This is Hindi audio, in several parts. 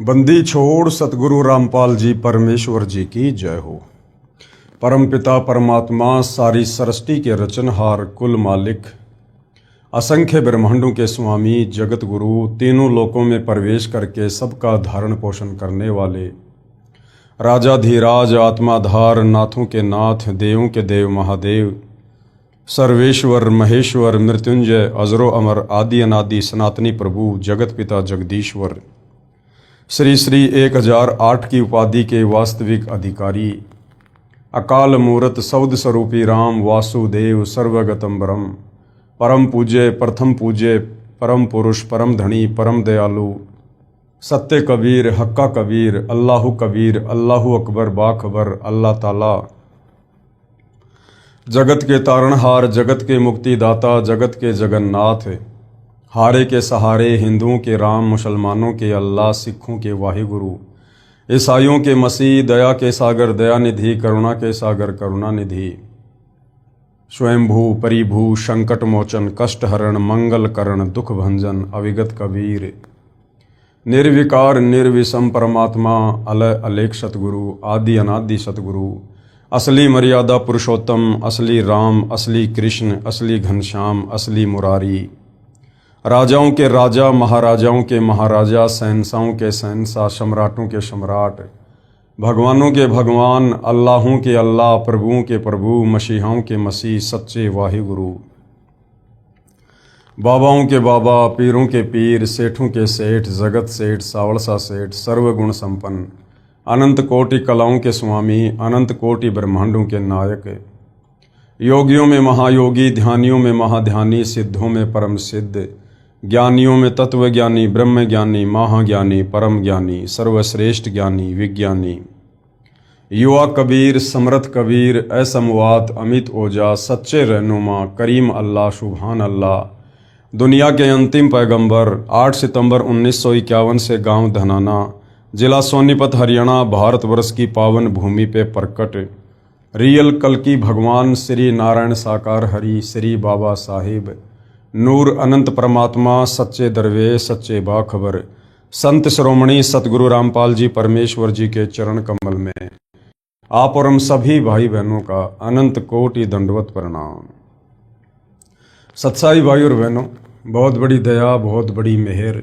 बंदी छोड़ सतगुरु रामपाल जी परमेश्वर जी की जय हो। परमपिता परमात्मा सारी सृष्टि के रचनहार कुल मालिक असंख्य ब्रह्मांडों के स्वामी जगत गुरु तीनों लोकों में प्रवेश करके सबका धारण पोषण करने वाले राजाधिराज आत्माधार नाथों के नाथ देवों के देव महादेव सर्वेश्वर महेश्वर मृत्युंजय अजरो अमर आदि अनादि सनातनी प्रभु जगत पिता जगदीश्वर श्री श्री 1008 की उपाधि के वास्तविक अधिकारी अकाल मूरत सौद स्वरूपी राम वासुदेव सर्वगतम ब्रह्म परम पूज्य प्रथम पूज्य परम पुरुष परम धनी परम दयालु सत्य कबीर हक्का कबीर अल्लाहु कबीर अल्लाहु अकबर बाखबर अल्लाह ताला जगत के तारणहार जगत के मुक्तिदाता जगत के जगन्नाथ हारे के सहारे हिंदुओं के राम मुसलमानों के अल्लाह सिखों के वाहिगुरु ईसाइयों के मसीह दया के सागर दयानिधि करुणा के सागर करुणानिधि स्वयंभू परिभू संकट मोचन कष्ट हरण मंगल करण दुख भंजन अविगत कबीर निर्विकार निर्विषम परमात्मा अलय अलेख सतगुरु आदि अनादि सतगुरु असली मर्यादा पुरुषोत्तम असली राम असली कृष्ण असली घनश्याम असली मुरारी राजाओं के राजा महाराजाओं के महाराजा शहंशाहों के शहंशाह सम्राटों के सम्राट भगवानों के भगवान अल्लाहों के अल्लाह प्रभुओं के प्रभु मसीहाओं के मसीह सच्चे वाहिगुरु बाबाओं के बाबा पीरों के पीर सेठों के सेठ जगत सेठ सावड़सा सेठ सर्वगुण संपन्न अनंत कोटि कलाओं के स्वामी अनंत कोटि ब्रह्मांडों के नायक योगियों में महायोगी ध्यानियों में महाध्यानी सिद्धों में परम सिद्ध ज्ञानियों में तत्वज्ञानी ब्रह्म ज्ञानी महाज्ञानी परम ज्ञानी सर्वश्रेष्ठ ज्ञानी विज्ञानी युवा कबीर समर्थ कबीर असमवात अमित ओजा सच्चे रहनुमा करीम अल्लाह सुभान अल्लाह दुनिया के अंतिम पैगंबर 8 सितंबर 1951 से गांव धनाना जिला सोनीपत हरियाणा भारतवर्ष की पावन भूमि पे प्रकट रियल कल्कि भगवान श्री नारायण साकार हरि श्री बाबा साहिब नूर अनंत परमात्मा सच्चे दरवेश सच्चे बाखबर संत श्रोमणी सतगुरु रामपाल जी परमेश्वर जी के चरण कमल में आप और हम सभी भाई बहनों का अनंत कोटि दंडवत प्रणाम। सत्साई भाई और बहनों, बहुत बड़ी दया बहुत बड़ी मेहर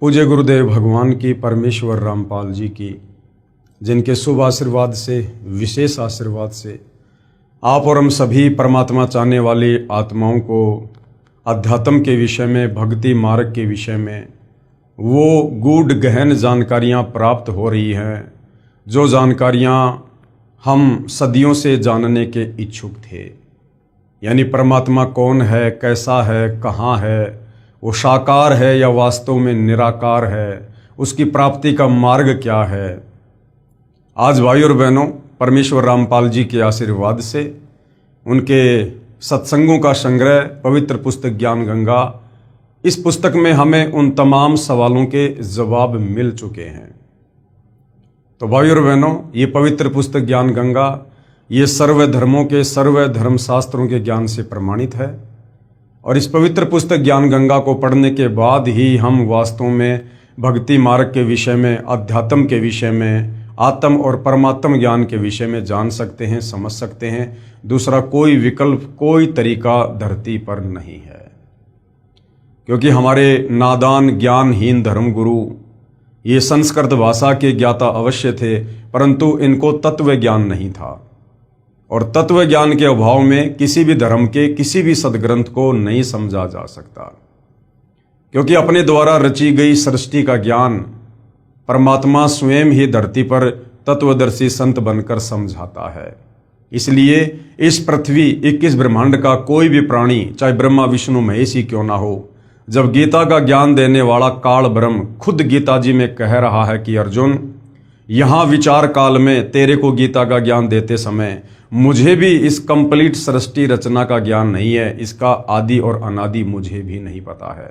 पूज्य गुरुदेव भगवान की परमेश्वर रामपाल जी की, जिनके शुभ आशीर्वाद से विशेष आशीर्वाद से आप और हम सभी परमात्मा चाहने वाली आत्माओं को अध्यात्म के विषय में भक्ति मार्ग के विषय में वो गूढ़ गहन जानकारियाँ प्राप्त हो रही हैं, जो जानकारियाँ हम सदियों से जानने के इच्छुक थे। यानी परमात्मा कौन है, कैसा है, कहाँ है, वो साकार है या वास्तव में निराकार है, उसकी प्राप्ति का मार्ग क्या है। आज भाई और बहनों, परमेश्वर रामपाल जी के आशीर्वाद से उनके सत्संगों का संग्रह पवित्र पुस्तक ज्ञान गंगा, इस पुस्तक में हमें उन तमाम सवालों के जवाब मिल चुके हैं। तो भाई और बहनों, ये पवित्र पुस्तक ज्ञान गंगा ये सर्व धर्मों के सर्व धर्म शास्त्रों के ज्ञान से प्रमाणित है और इस पवित्र पुस्तक ज्ञान गंगा को पढ़ने के बाद ही हम वास्तव में भक्ति मार्ग के विषय में, अध्यात्म के विषय में, आत्म और परमात्म ज्ञान के विषय में जान सकते हैं, समझ सकते हैं। दूसरा कोई विकल्प, कोई तरीका धरती पर नहीं है, क्योंकि हमारे नादान ज्ञानहीन धर्मगुरु ये संस्कृत भाषा के ज्ञाता अवश्य थे, परंतु इनको तत्व ज्ञान नहीं था और तत्व ज्ञान के अभाव में किसी भी धर्म के किसी भी सदग्रंथ को नहीं समझा जा सकता, क्योंकि अपने द्वारा रची गई सृष्टि का ज्ञान परमात्मा स्वयं ही धरती पर तत्वदर्शी संत बनकर समझाता है। इसलिए इस पृथ्वी 21 ब्रह्मांड का कोई भी प्राणी, चाहे ब्रह्मा विष्णु महेश ही क्यों ना हो, जब गीता का ज्ञान देने वाला काल ब्रह्म खुद गीता जी में कह रहा है कि अर्जुन, यहाँ विचार काल में तेरे को गीता का ज्ञान देते समय मुझे भी इस कंप्लीट सृष्टि रचना का ज्ञान नहीं है, इसका आदि और अनादि मुझे भी नहीं पता है।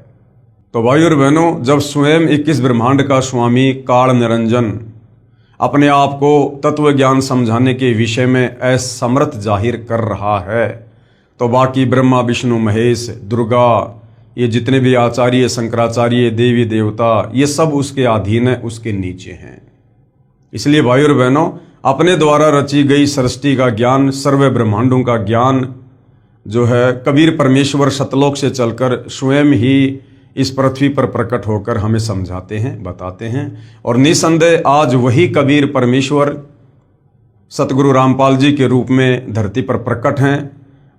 तो भाई और बहनों, जब स्वयं 21 ब्रह्मांड का स्वामी काल निरंजन अपने आप को तत्व ज्ञान समझाने के विषय में असमर्थ जाहिर कर रहा है, तो बाकी ब्रह्मा विष्णु महेश दुर्गा ये जितने भी आचार्य, शंकराचार्य, देवी देवता, ये सब उसके अधीन है, उसके नीचे हैं। इसलिए भाई और बहनों, अपने द्वारा रची गई सृष्टि का ज्ञान, सर्व ब्रह्मांडों का ज्ञान जो है कबीर परमेश्वर सतलोक से चलकर स्वयं ही इस पृथ्वी पर प्रकट होकर हमें समझाते हैं, बताते हैं। और निसंदेह आज वही कबीर परमेश्वर सतगुरु रामपाल जी के रूप में धरती पर प्रकट हैं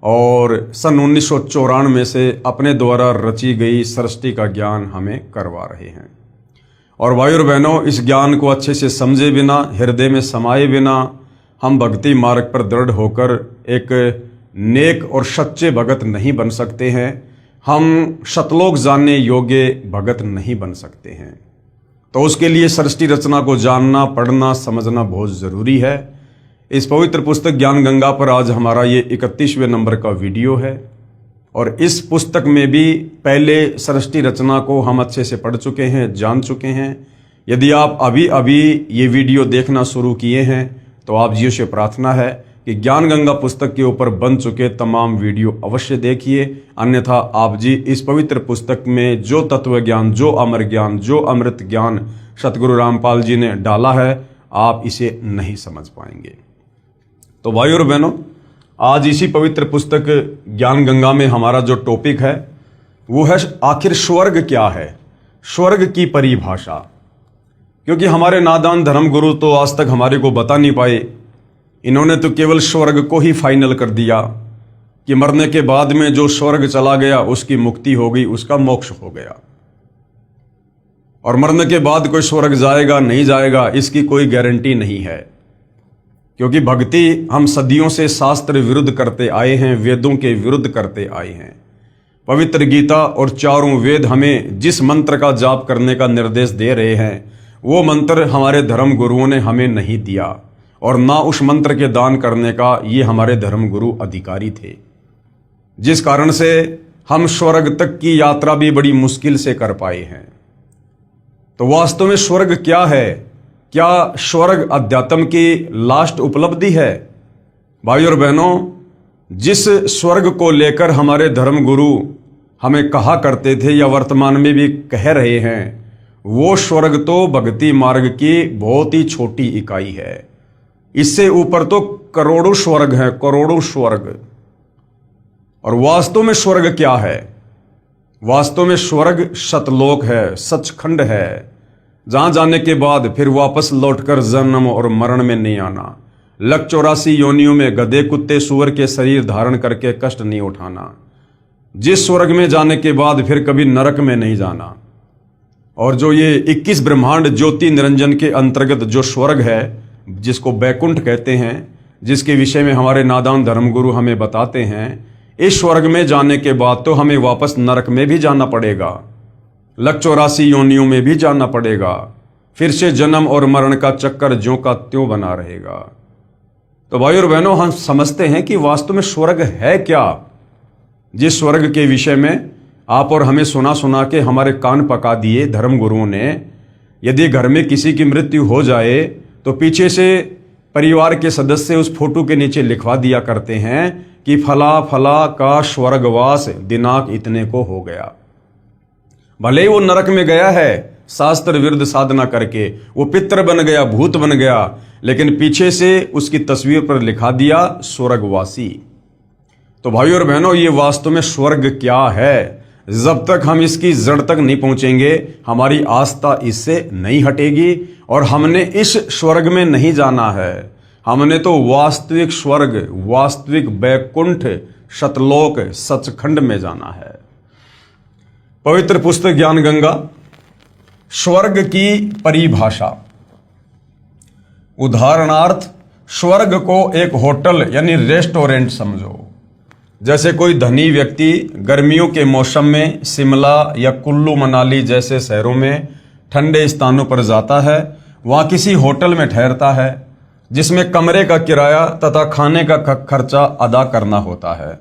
और सन 1994 से अपने द्वारा रची गई सृष्टि का ज्ञान हमें करवा रहे हैं। और भाई और बहनों, इस ज्ञान को अच्छे से समझे बिना, हृदय में समाये बिना हम भक्ति मार्ग पर दृढ़ होकर एक नेक और सच्चे भगत नहीं बन सकते हैं। हम शतलोक जानने योग्य भगत नहीं बन सकते हैं। तो उसके लिए सृष्टि रचना को जानना, पढ़ना, समझना बहुत ज़रूरी है। इस पवित्र पुस्तक ज्ञान गंगा पर आज हमारा ये 31वें नंबर का वीडियो है। और इस पुस्तक में भी पहले सृष्टि रचना को हम अच्छे से पढ़ चुके हैं, जान चुके हैं। यदि आप अभी अभी ये वीडियो देखना शुरू किए हैं तो आप जी से प्रार्थना है कि ज्ञान गंगा पुस्तक के ऊपर बन चुके तमाम वीडियो अवश्य देखिए, अन्यथा आप जी इस पवित्र पुस्तक में जो तत्व ज्ञान, जो अमर ज्ञान, जो अमृत ज्ञान सतगुरु रामपाल जी ने डाला है, आप इसे नहीं समझ पाएंगे। तो भाई और बहनों, आज इसी पवित्र पुस्तक ज्ञान गंगा में हमारा जो टॉपिक है वो है आखिर स्वर्ग क्या है, स्वर्ग की परिभाषा। क्योंकि हमारे नादान धर्म गुरु तो आज तक हमारे को बता नहीं पाए। इन्होंने तो केवल स्वर्ग को ही फाइनल कर दिया कि मरने के बाद में जो स्वर्ग चला गया उसकी मुक्ति हो गई, उसका मोक्ष हो गया। और मरने के बाद कोई स्वर्ग जाएगा नहीं जाएगा इसकी कोई गारंटी नहीं है। क्योंकि भक्ति हम सदियों से शास्त्र विरुद्ध करते आए हैं, वेदों के विरुद्ध करते आए हैं। पवित्र गीता और चारों वेद हमें जिस मंत्र का जाप करने का निर्देश दे रहे हैं वो मंत्र हमारे धर्म गुरुओं ने हमें नहीं दिया, और ना उस मंत्र के दान करने का ये हमारे धर्म गुरु अधिकारी थे। जिस कारण से हम स्वर्ग तक की यात्रा भी बड़ी मुश्किल से कर पाए हैं। तो वास्तव में स्वर्ग क्या है? क्या स्वर्ग अध्यात्म की लास्ट उपलब्धि है? भाई और बहनों, जिस स्वर्ग को लेकर हमारे धर्म गुरु हमें कहा करते थे या वर्तमान में भी कह रहे हैं, वो स्वर्ग तो भक्ति मार्ग की बहुत ही छोटी इकाई है। इससे ऊपर तो करोड़ों स्वर्ग हैं, करोड़ों स्वर्ग। और वास्तव में स्वर्ग क्या है? वास्तव में स्वर्ग सतलोक है, सचखंड है, जहां जाने के बाद फिर वापस लौटकर जन्म और मरण में नहीं आना। 184 योनियों में गधे, कुत्ते, सुअर के शरीर धारण करके कष्ट नहीं उठाना। जिस स्वर्ग में जाने के बाद फिर कभी नरक में नहीं जाना। और जो ये 21 ब्रह्मांड ज्योति निरंजन के अंतर्गत जो स्वर्ग है, जिसको बैकुंठ कहते हैं, जिसके विषय में हमारे नादान धर्मगुरु हमें बताते हैं, इस स्वर्ग में जाने के बाद तो हमें वापस नरक में भी जाना पड़ेगा, 184 योनियों में भी जाना पड़ेगा। फिर से जन्म और मरण का चक्कर ज्यों का त्यों बना रहेगा। तो भाई और बहनों, हम समझते हैं कि वास्तव में स्वर्ग है क्या, जिस स्वर्ग के विषय में आप और हमें सुना सुना के हमारे कान पका दिए धर्म गुरुओं ने। यदि घर में किसी की मृत्यु हो जाए तो पीछे से परिवार के सदस्य उस फोटो के नीचे लिखवा दिया करते हैं कि फला फला का स्वर्गवास दिनांक इतने को हो गया। भले ही वो नरक में गया है शास्त्र विरुद्ध साधना करके, वो पितर बन गया, भूत बन गया, लेकिन पीछे से उसकी तस्वीर पर लिखा दिया स्वर्गवासी। तो भाई और बहनों, ये वास्तव में स्वर्ग क्या है? जब तक हम इसकी जड़ तक नहीं पहुंचेंगे हमारी आस्था इससे नहीं हटेगी। और हमने इस स्वर्ग में नहीं जाना है, हमने तो वास्तविक स्वर्ग, वास्तविक बैकुंठ, सतलोक, सचखंड में जाना है। पवित्र पुस्तक ज्ञान गंगा स्वर्ग की परिभाषा। उदाहरणार्थ, स्वर्ग को एक होटल यानी रेस्टोरेंट समझो। जैसे कोई धनी व्यक्ति गर्मियों के मौसम में शिमला या कुल्लू मनाली जैसे शहरों में ठंडे स्थानों पर जाता है, वहाँ किसी होटल में ठहरता है जिसमें कमरे का किराया तथा खाने का खर्चा अदा करना होता है।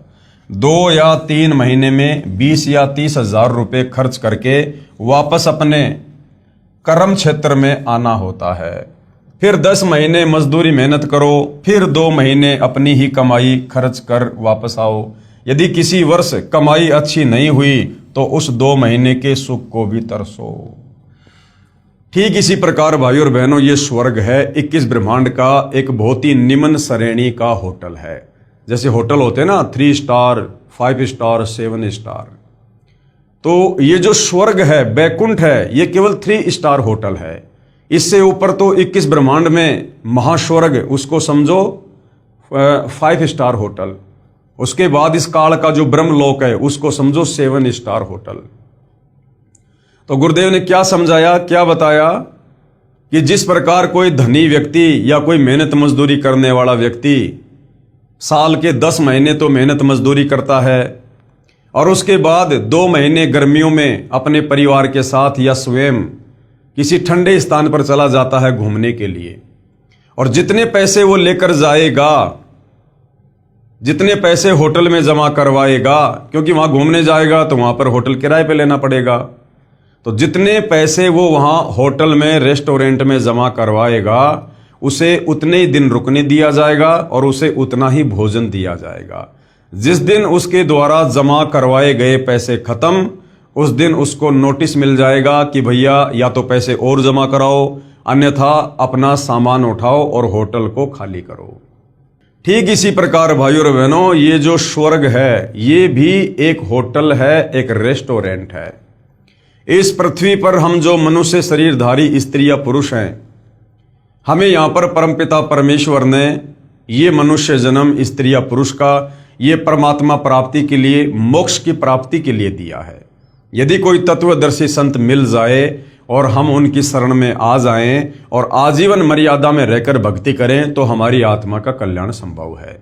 2 या 3 महीने में 20 या 30 हजार रुपये खर्च करके वापस अपने कर्म क्षेत्र में आना होता है। फिर 10 महीने मजदूरी मेहनत करो, फिर 2 महीने अपनी ही कमाई खर्च कर वापस आओ। यदि किसी वर्ष कमाई अच्छी नहीं हुई तो उस 2 महीने के सुख को भी तरसो। ठीक इसी प्रकार भाइयों और बहनों, ये स्वर्ग है 21 ब्रह्मांड का एक बहुत ही निम्न श्रेणी का होटल है। जैसे होटल होते हैं ना 3 स्टार, 5 स्टार, 7 स्टार, तो ये जो स्वर्ग है, बैकुंठ है, ये केवल 3 स्टार होटल है। इससे ऊपर तो 21 ब्रह्मांड में महास्वर्ग, उसको समझो 5 स्टार होटल। उसके बाद इस काल का जो ब्रह्मलोक है उसको समझो 7 स्टार होटल। तो गुरुदेव ने क्या समझाया, क्या बताया कि जिस प्रकार कोई धनी व्यक्ति या कोई मेहनत मजदूरी करने वाला व्यक्ति साल के 10 महीने तो मेहनत मजदूरी करता है और उसके बाद 2 महीने गर्मियों में अपने परिवार के साथ या स्वयं किसी ठंडे स्थान पर चला जाता है घूमने के लिए, और जितने पैसे वो लेकर जाएगा, जितने पैसे होटल में जमा करवाएगा, क्योंकि वहां घूमने जाएगा तो वहां पर होटल किराए पे लेना पड़ेगा, तो जितने पैसे वो वहां होटल में, रेस्टोरेंट में जमा करवाएगा, उसे उतने ही दिन रुकने दिया जाएगा और उसे उतना ही भोजन दिया जाएगा। जिस दिन उसके द्वारा जमा करवाए गए पैसे खत्म, उस दिन उसको नोटिस मिल जाएगा कि भैया या तो पैसे और जमा कराओ, अन्यथा अपना सामान उठाओ और होटल को खाली करो। ठीक इसी प्रकार भाइयों और बहनों, ये जो स्वर्ग है ये भी एक होटल है, एक रेस्टोरेंट है। इस पृथ्वी पर हम जो मनुष्य शरीरधारी स्त्री या पुरुष हैं, हमें यहां पर परमपिता परमेश्वर ने ये मनुष्य जन्म स्त्री या पुरुष का ये परमात्मा प्राप्ति के लिए, मोक्ष की प्राप्ति के लिए दिया है। यदि कोई तत्वदर्शी संत मिल जाए और हम उनकी शरण में आ जाएं और आजीवन मर्यादा में रहकर भक्ति करें तो हमारी आत्मा का कल्याण संभव है।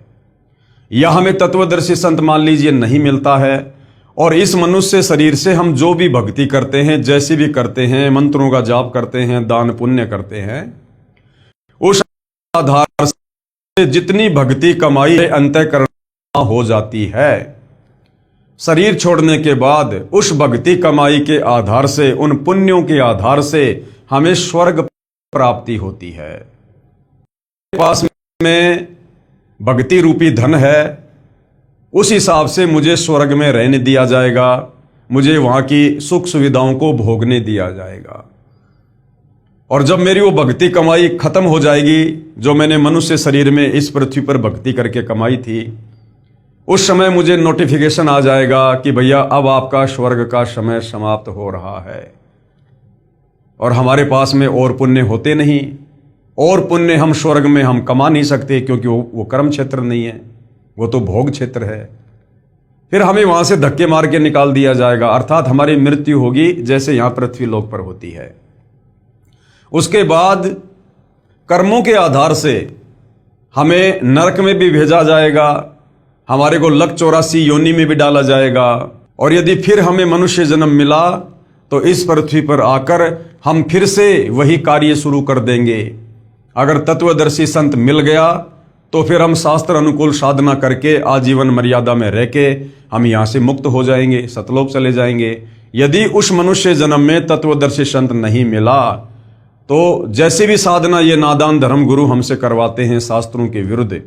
या हमें तत्वदर्शी संत मान लीजिए नहीं मिलता है और इस मनुष्य शरीर से हम जो भी भक्ति करते हैं, जैसी भी करते हैं, मंत्रों का जाप करते हैं, दान पुण्य करते हैं, उस आधार से जितनी भक्ति कमाई अंतःकरण हो जाती है, शरीर छोड़ने के बाद उस भक्ति कमाई के आधार से, उन पुण्यों के आधार से हमें स्वर्ग प्राप्ति होती है। पास में भक्ति रूपी धन है, उस हिसाब से मुझे स्वर्ग में रहने दिया जाएगा, मुझे वहां की सुख सुविधाओं को भोगने दिया जाएगा। और जब मेरी वो भक्ति कमाई खत्म हो जाएगी, जो मैंने मनुष्य शरीर में इस पृथ्वी पर भक्ति करके कमाई थी, उस समय मुझे नोटिफिकेशन आ जाएगा कि भैया अब आपका स्वर्ग का समय समाप्त हो रहा है। और हमारे पास में और पुण्य होते नहीं, और पुण्य हम स्वर्ग में हम कमा नहीं सकते, क्योंकि वो कर्म क्षेत्र नहीं है, वो तो भोग क्षेत्र है। फिर हमें वहां से धक्के मार के निकाल दिया जाएगा, अर्थात हमारी मृत्यु होगी जैसे यहां पृथ्वी लोक पर होती है। उसके बाद कर्मों के आधार से हमें नरक में भी भेजा जाएगा, हमारे को लक 84 योनि में भी डाला जाएगा, और यदि फिर हमें मनुष्य जन्म मिला तो इस पृथ्वी पर आकर हम फिर से वही कार्य शुरू कर देंगे। अगर तत्वदर्शी संत मिल गया तो फिर हम शास्त्र अनुकूल साधना करके आजीवन मर्यादा में रह के हम यहां से मुक्त हो जाएंगे, सतलोक चले जाएंगे। यदि उस मनुष्य जन्म में तत्वदर्शी संत नहीं मिला तो जैसे भी साधना ये नादान धर्म गुरु हमसे करवाते हैं शास्त्रों के विरुद्ध,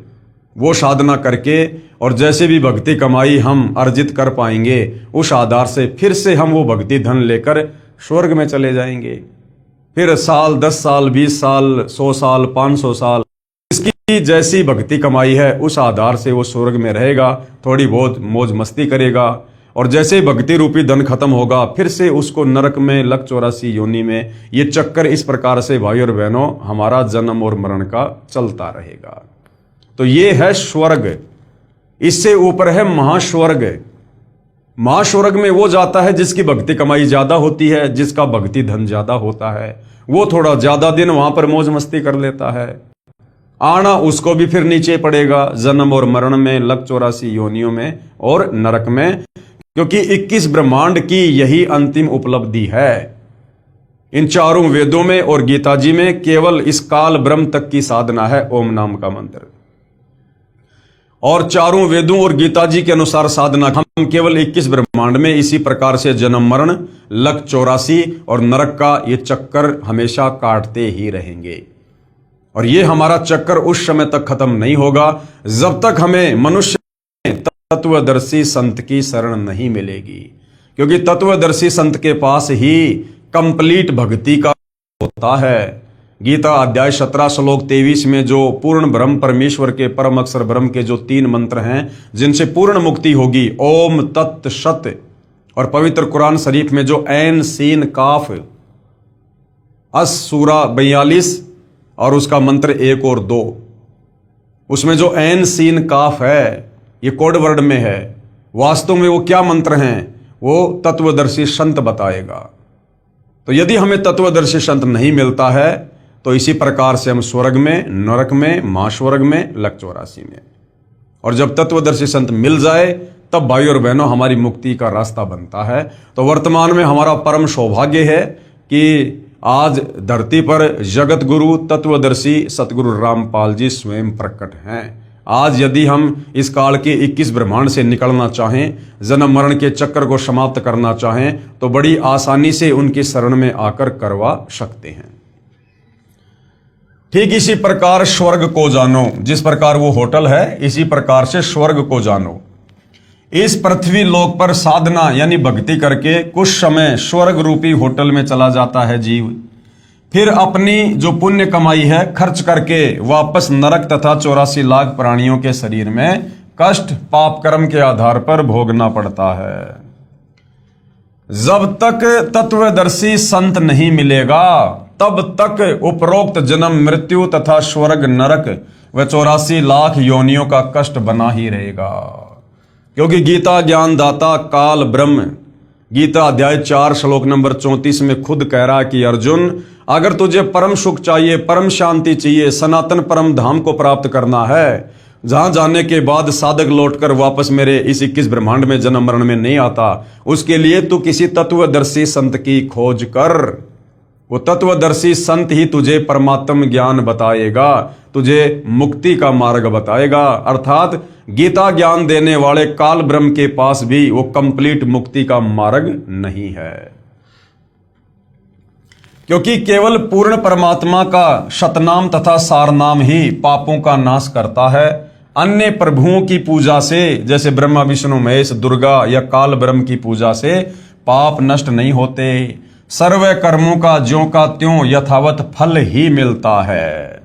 वो साधना करके और जैसे भी भक्ति कमाई हम अर्जित कर पाएंगे, उस आधार से फिर से हम वो भक्ति धन लेकर स्वर्ग में चले जाएंगे। फिर साल, 10 साल, 20 साल, 100 साल, 500 साल, इसकी जैसी भक्ति कमाई है उस आधार से वो स्वर्ग में रहेगा, थोड़ी बहुत मौज मस्ती करेगा, और जैसे भक्ति रूपी धन खत्म होगा फिर से उसको नरक में, लक 84 योनि में, ये चक्कर इस प्रकार से भाई और बहनों हमारा जन्म और मरण का चलता रहेगा। तो ये है स्वर्ग। इससे ऊपर है महास्वर्ग। महास्वर्ग में वो जाता है जिसकी भक्ति कमाई ज्यादा होती है, जिसका भक्ति धन ज्यादा होता है, वो थोड़ा ज्यादा दिन वहां पर मौज मस्ती कर लेता है। आना उसको भी फिर नीचे पड़ेगा, जन्म और मरण में, लक 84 योनियों में और नरक में, क्योंकि 21 ब्रह्मांड की यही अंतिम उपलब्धि है। इन चारों वेदों में और गीता जी में केवल इस काल ब्रह्म तक की साधना है ओम नाम का मंत्र, और चारों वेदों और गीता जी के अनुसार साधना हम केवल 21 ब्रह्मांड में इसी प्रकार से जन्म मरण, लक 84 और नरक का ये चक्कर हमेशा काटते ही रहेंगे। और ये हमारा चक्कर उस समय तक खत्म नहीं होगा जब तक हमें मनुष्य तत्वदर्शी संत की शरण नहीं मिलेगी। क्योंकि तत्वदर्शी संत के पास ही कंप्लीट भक्ति का होता है। गीता अध्याय 17 श्लोक 23 में जो पूर्ण ब्रह्म परमेश्वर के परम अक्षर ब्रह्म के जो 3 मंत्र हैं जिनसे पूर्ण मुक्ति होगी, ओम तत् सत, और पवित्र कुरान शरीफ में जो ऐन सीन काफ अस सूरा 42 और उसका मंत्र 1 और 2, उसमें जो ऐन सीन काफ है ये कोड वर्ड में है, वास्तव में वो क्या मंत्र हैं वो तत्वदर्शी संत बताएगा। तो यदि हमें तत्वदर्शी संत नहीं मिलता है तो इसी प्रकार से हम स्वर्ग में, नरक में, महास्वर्ग में, लक 84 में, और जब तत्वदर्शी संत मिल जाए तब भाई और बहनों हमारी मुक्ति का रास्ता बनता है। तो वर्तमान में हमारा परम सौभाग्य है कि आज धरती पर जगत गुरु तत्वदर्शी सतगुरु रामपाल जी स्वयं प्रकट हैं। आज यदि हम इस काल के 21 ब्रह्मांड से निकलना चाहें, जन्म मरण के चक्कर को समाप्त करना चाहें, तो बड़ी आसानी से उनकी शरण में आकर करवा सकते हैं। ठीक इसी प्रकार स्वर्ग को जानो, जिस प्रकार वो होटल है इसी प्रकार से स्वर्ग को जानो। इस पृथ्वी लोक पर साधना यानी भक्ति करके कुछ समय स्वर्ग रूपी होटल में चला जाता है जीव, फिर अपनी जो पुण्य कमाई है खर्च करके वापस नरक तथा 84 लाख प्राणियों के शरीर में कष्ट पाप कर्म के आधार पर भोगना पड़ता है। जब तक तत्वदर्शी संत नहीं मिलेगा तब तक उपरोक्त जन्म मृत्यु तथा स्वर्ग नरक व 84 लाख योनियों का कष्ट बना ही रहेगा। क्योंकि गीता ज्ञान दाता काल ब्रह्म गीता अध्याय 4 श्लोक नंबर 34 में खुद कह रहा है कि अर्जुन, अगर तुझे परम सुख चाहिए, परम शांति चाहिए, सनातन परम धाम को प्राप्त करना है, जहां जाने के बाद साधक लौटकर वापस मेरे इस 21 ब्रह्मांड में जन्म मरण में नहीं आता, उसके लिए तू किसी तत्वदर्शी संत की खोज कर। वो तत्वदर्शी संत ही तुझे परमात्म ज्ञान बताएगा, तुझे मुक्ति का मार्ग बताएगा। अर्थात गीता ज्ञान देने वाले काल ब्रह्म के पास भी वो कंप्लीट मुक्ति का मार्ग नहीं है, क्योंकि केवल पूर्ण परमात्मा का शतनाम तथा सारनाम ही पापों का नाश करता है। अन्य प्रभुओं की पूजा से, जैसे ब्रह्मा विष्णु महेश दुर्गा या काल ब्रह्म की पूजा से पाप नष्ट नहीं होते। सर्व कर्मों का ज्यों का त्यों यथावत फल ही मिलता है।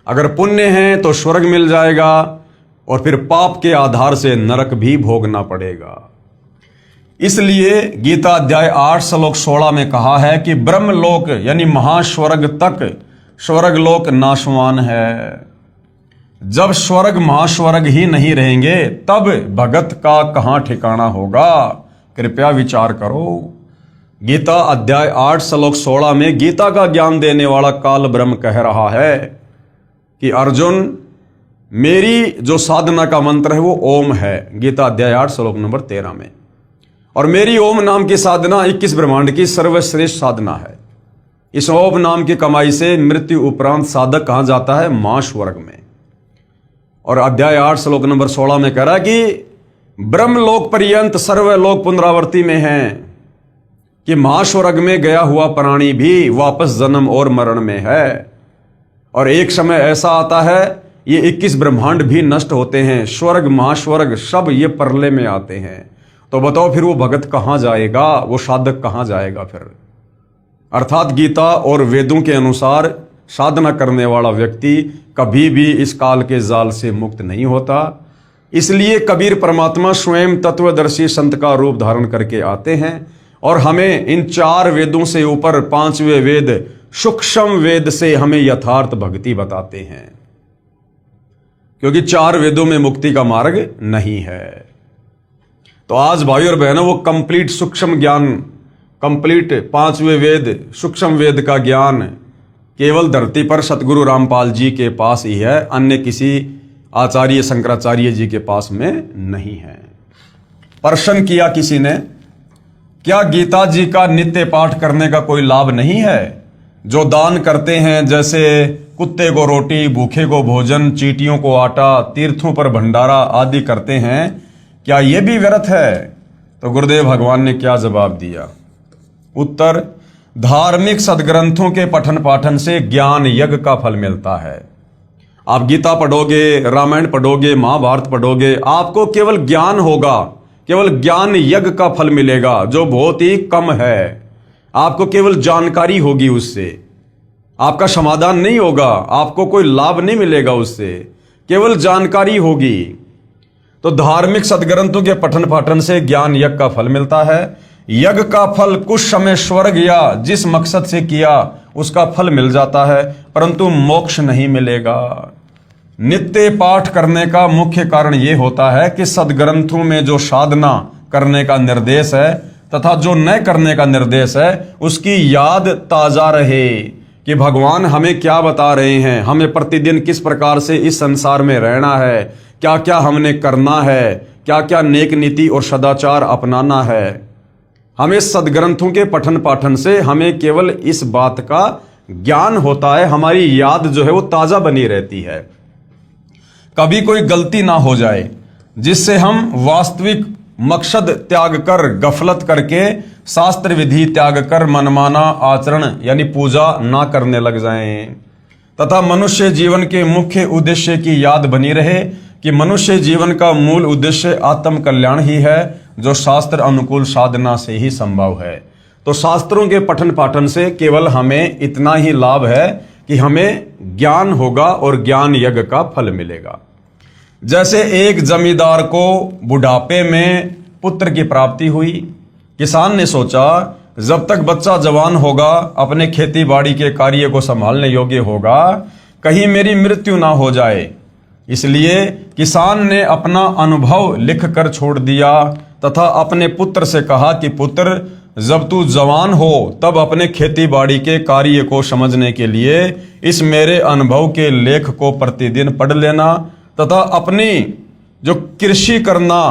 अगर पुण्य है तो स्वर्ग मिल जाएगा और फिर पाप के आधार से नरक भी भोगना पड़ेगा। इसलिए गीता अध्याय 8 श्लोक 16 में कहा है कि ब्रह्मलोक यानी महास्वर्ग तक स्वर्गलोक नाशवान है। जब स्वर्ग महास्वर्ग ही नहीं रहेंगे तब भगत का कहां ठिकाना होगा, कृपया विचार करो। गीता अध्याय 8 श्लोक 16 में गीता का ज्ञान देने वाला काल ब्रह्म कह रहा है कि अर्जुन, मेरी जो साधना का मंत्र है वो ओम है, गीता अध्याय 8 श्लोक नंबर 13 में, और मेरी ओम नाम की साधना 21 ब्रह्मांड की सर्वश्रेष्ठ साधना है। इस ओम नाम की कमाई से मृत्यु उपरांत साधक कहां जाता है, महास्वर्ग में। और अध्याय 8 श्लोक नंबर 16 में कह रहा है कि ब्रह्मलोक पर्यंत सर्वलोक पुनरावृत्ति में है, कि महास्वर्ग में गया हुआ प्राणी भी वापस जन्म और मरण में है। और एक समय ऐसा आता है ये 21 ब्रह्मांड भी नष्ट होते हैं, स्वर्ग महास्वर्ग सब ये परले में आते हैं। तो बताओ फिर वो भगत कहां जाएगा, वो साधक कहां जाएगा फिर। अर्थात गीता और वेदों के अनुसार साधना करने वाला व्यक्ति कभी भी इस काल के जाल से मुक्त नहीं होता। इसलिए कबीर परमात्मा स्वयं तत्वदर्शी संत का रूप धारण करके आते हैं और हमें इन 4 वेदों से ऊपर 5वें वेद सूक्ष्म वेद से हमें यथार्थ भक्ति बताते हैं, क्योंकि 4 वेदों में मुक्ति का मार्ग नहीं है। तो आज भाई और बहनों वो कंप्लीट सूक्ष्म ज्ञान, कंप्लीट 5वें वेद सूक्ष्म वेद का ज्ञान केवल धरती पर सतगुरु रामपाल जी के पास ही है, अन्य किसी आचार्य शंकराचार्य जी के पास में नहीं है। प्रश्न किया किसी ने, क्या गीता जी का नित्य पाठ करने का कोई लाभ नहीं है? जो दान करते हैं, जैसे कुत्ते को रोटी, भूखे को भोजन, चींटियों को आटा, तीर्थों पर भंडारा आदि करते हैं, क्या यह भी व्यर्थ है? तो गुरुदेव भगवान ने क्या जवाब दिया? उत्तर, धार्मिक सदग्रंथों के पठन पाठन से ज्ञान यज्ञ का फल मिलता है। आप गीता पढ़ोगे, रामायण पढ़ोगे, महाभारत पढ़ोगे, आपको केवल ज्ञान होगा, केवल ज्ञान यज्ञ का फल मिलेगा, जो बहुत ही कम है। आपको केवल जानकारी होगी, उससे आपका समाधान नहीं होगा, आपको कोई लाभ नहीं मिलेगा, उससे केवल जानकारी होगी। तो धार्मिक सदग्रंथों के पठन पाठन से ज्ञान यज्ञ का फल मिलता है। यज्ञ का फल कुछ समय स्वर्ग या जिस मकसद से किया उसका फल मिल जाता है, परंतु मोक्ष नहीं मिलेगा। नित्य पाठ करने का मुख्य कारण यह होता है कि सदग्रंथों में जो साधना करने का निर्देश है तथा जो न करने का निर्देश है, उसकी याद ताजा रहे कि भगवान हमें क्या बता रहे हैं, हमें प्रतिदिन किस प्रकार से इस संसार में रहना है, क्या क्या हमने करना है, क्या क्या नेक नीति और सदाचार अपनाना है। हमें सदग्रंथों के पठन पाठन से हमें केवल इस बात का ज्ञान होता है, हमारी याद जो है वो ताजा बनी रहती है। कभी कोई गलती ना हो जाए जिससे हम वास्तविक मकसद त्याग कर, गफलत करके, शास्त्र विधि त्याग कर मनमाना आचरण यानी पूजा ना करने लग जाएं, तथा मनुष्य जीवन के मुख्य उद्देश्य की याद बनी रहे कि मनुष्य जीवन का मूल उद्देश्य आत्म कल्याण ही है, जो शास्त्र अनुकूल साधना से ही संभव है। तो शास्त्रों के पठन पाठन से केवल हमें इतना ही लाभ है कि हमें ज्ञान होगा और ज्ञान यज्ञ का फल मिलेगा। जैसे एक जमींदार को बुढ़ापे में पुत्र की प्राप्ति हुई, किसान ने सोचा जब तक बच्चा जवान होगा, अपने खेती बाड़ी के कार्य को संभालने योग्य होगा, कहीं मेरी मृत्यु ना हो जाए। इसलिए किसान ने अपना अनुभव लिख कर छोड़ दिया तथा अपने पुत्र से कहा कि पुत्र, जब तू जवान हो तब अपने खेती बाड़ी के कार्य को समझने के लिए इस मेरे अनुभव के लेख को प्रतिदिन पढ़ लेना तथा अपनी जो कृषि करना।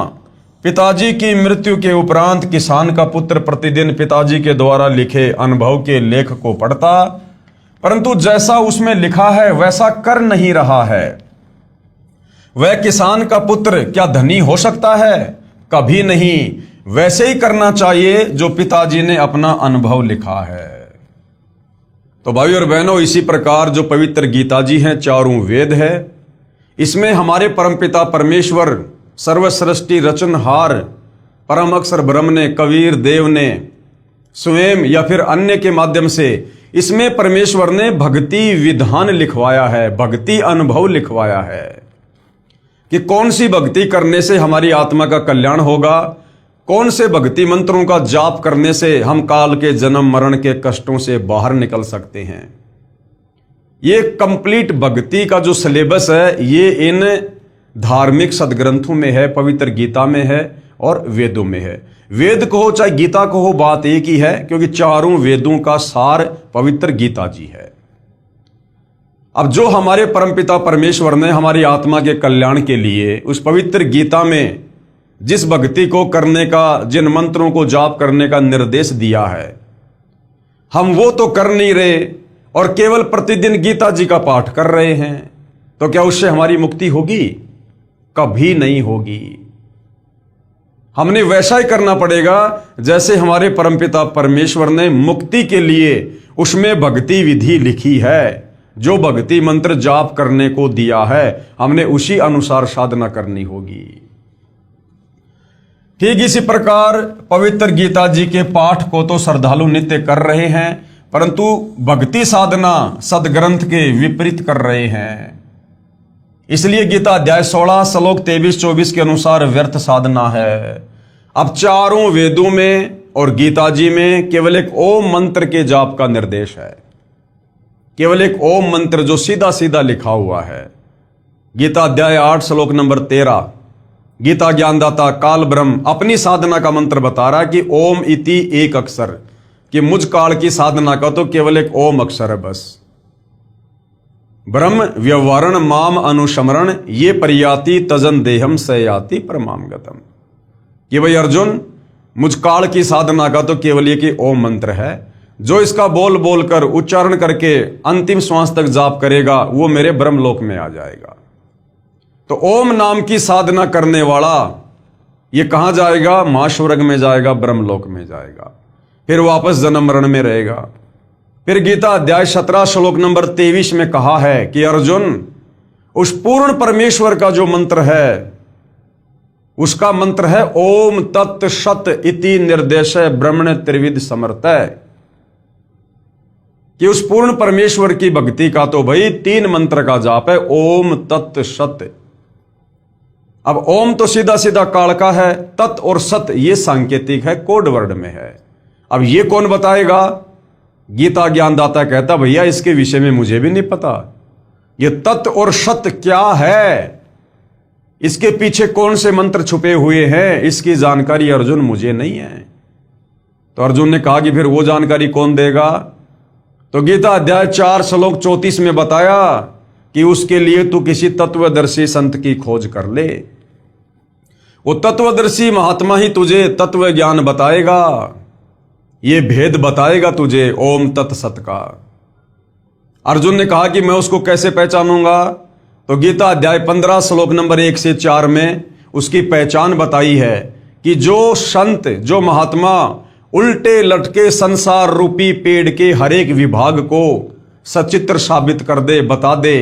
पिताजी की मृत्यु के उपरांत किसान का पुत्र प्रतिदिन पिताजी के द्वारा लिखे अनुभव के लेख को पढ़ता, परंतु जैसा उसमें लिखा है वैसा कर नहीं रहा है। वह किसान का पुत्र क्या धनी हो सकता है? कभी नहीं। वैसे ही करना चाहिए जो पिताजी ने अपना अनुभव लिखा है। तो भाई और बहनों, इसी प्रकार जो पवित्र गीता जी हैं, चारों वेद है, इसमें हमारे परमपिता परमेश्वर सर्वसृष्टि रचनहार परम अक्षर ब्रह्म ने, कबीर देव ने स्वयं या फिर अन्य के माध्यम से इसमें परमेश्वर ने भक्ति विधान लिखवाया है, भक्ति अनुभव लिखवाया है कि कौन सी भक्ति करने से हमारी आत्मा का कल्याण होगा, कौन से भक्ति मंत्रों का जाप करने से हम काल के जन्म मरण के कष्टों से बाहर निकल सकते हैं। ये कंप्लीट भक्ति का जो सिलेबस है ये इन धार्मिक सदग्रंथों में है, पवित्र गीता में है और वेदों में है। वेद को हो चाहे गीता को हो, बात एक ही है, क्योंकि चारों वेदों का सार पवित्र गीता जी है। अब जो हमारे परमपिता परमेश्वर ने हमारी आत्मा के कल्याण के लिए उस पवित्र गीता में जिस भक्ति को करने का, जिन मंत्रों को जाप करने का निर्देश दिया है, हम वो तो कर नहीं रहे और केवल प्रतिदिन गीता जी का पाठ कर रहे हैं, तो क्या उससे हमारी मुक्ति होगी? कभी नहीं होगी। हमने वैसा ही करना पड़ेगा जैसे हमारे परमपिता परमेश्वर ने मुक्ति के लिए उसमें भक्ति विधि लिखी है, जो भक्ति मंत्र जाप करने को दिया है, हमने उसी अनुसार साधना करनी होगी। ठीक इसी प्रकार पवित्र गीता जी के पाठ को तो श्रद्धालु नित्य कर रहे हैं, परंतु भक्ति साधना सदग्रंथ के विपरीत कर रहे हैं। इसलिए गीता अध्याय 16 श्लोक 23-24 के अनुसार व्यर्थ साधना है। अब चारों वेदों में और गीता जी में केवल एक ओम मंत्र के जाप का निर्देश है, केवल एक ओम मंत्र जो सीधा सीधा लिखा हुआ है। गीता अध्याय 8 श्लोक नंबर 13, गीता ज्ञानदाता काल ब्रह्म अपनी साधना का मंत्र बता रहा है कि ओम इति एक अक्षर, कि मुझ काल की साधना का तो केवल एक ओम अक्षर है बस। ब्रह्म व्यवहारण माम अनुस्मरण ये परियाति तजन देहम सयाति परमाम गतम, कि भाई अर्जुन, मुझ काल की साधना का तो केवल ये कि ओम मंत्र है, जो इसका बोल बोल कर उच्चारण करके अंतिम श्वास तक जाप करेगा वो मेरे ब्रह्मलोक में आ जाएगा। तो ओम नाम की साधना करने वाला ये कहां जाएगा? महास्वर्ग में जाएगा, ब्रह्मलोक में जाएगा, फिर वापस जन्म मरण में रहेगा। फिर गीता अध्याय 17 श्लोक नंबर 23 में कहा है कि अर्जुन, उस पूर्ण परमेश्वर का जो मंत्र है उसका मंत्र है ओम तत् सत इति निर्देशय ब्रह्मण त्रिविध समर्थय। कि उस पूर्ण परमेश्वर की भक्ति का तो भाई 3 मंत्र का जाप है, ओम तत् सत। अब ओम तो सीधा सीधा काल का है, तत् और सत ये सांकेतिक है, कोड वर्ड में है। अब ये कौन बताएगा? गीता ज्ञानदाता कहता भैया इसके विषय में मुझे भी नहीं पता, ये तत् और सत क्या है, इसके पीछे कौन से मंत्र छुपे हुए हैं, इसकी जानकारी अर्जुन मुझे नहीं है। तो अर्जुन ने कहा कि फिर वो जानकारी कौन देगा? तो गीता अध्याय 4 श्लोक 34 में बताया कि उसके लिए तू किसी तत्वदर्शी संत की खोज कर ले। वो तत्वदर्शी महात्मा ही तुझे तत्व ज्ञान बताएगा, ये भेद बताएगा तुझे ओम तत् सत का। अर्जुन ने कहा कि मैं उसको कैसे पहचानूंगा? तो गीता अध्याय 15 श्लोक नंबर 1 से 4 में उसकी पहचान बताई है कि जो संत, जो महात्मा उल्टे लटके संसार रूपी पेड़ के हर एक विभाग को सचित्र साबित कर दे, बता दे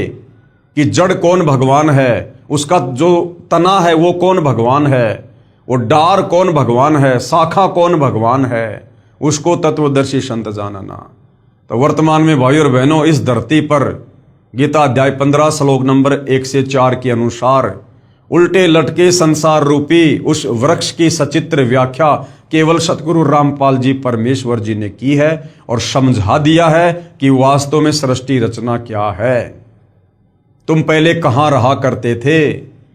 कि जड़ कौन भगवान है, उसका जो तना है वो कौन भगवान है, वो डार कौन भगवान है, शाखा कौन भगवान है, उसको तत्वदर्शी संत जानना। तो वर्तमान में भाई और बहनों इस धरती पर गीता अध्याय 15 श्लोक नंबर 1 से 4 के अनुसार उल्टे लटके संसार रूपी उस वृक्ष की सचित्र व्याख्या केवल सतगुरु रामपाल जी परमेश्वर जी ने की है और समझा दिया है कि वास्तव में सृष्टि रचना क्या है। तुम पहले कहां रहा करते थे?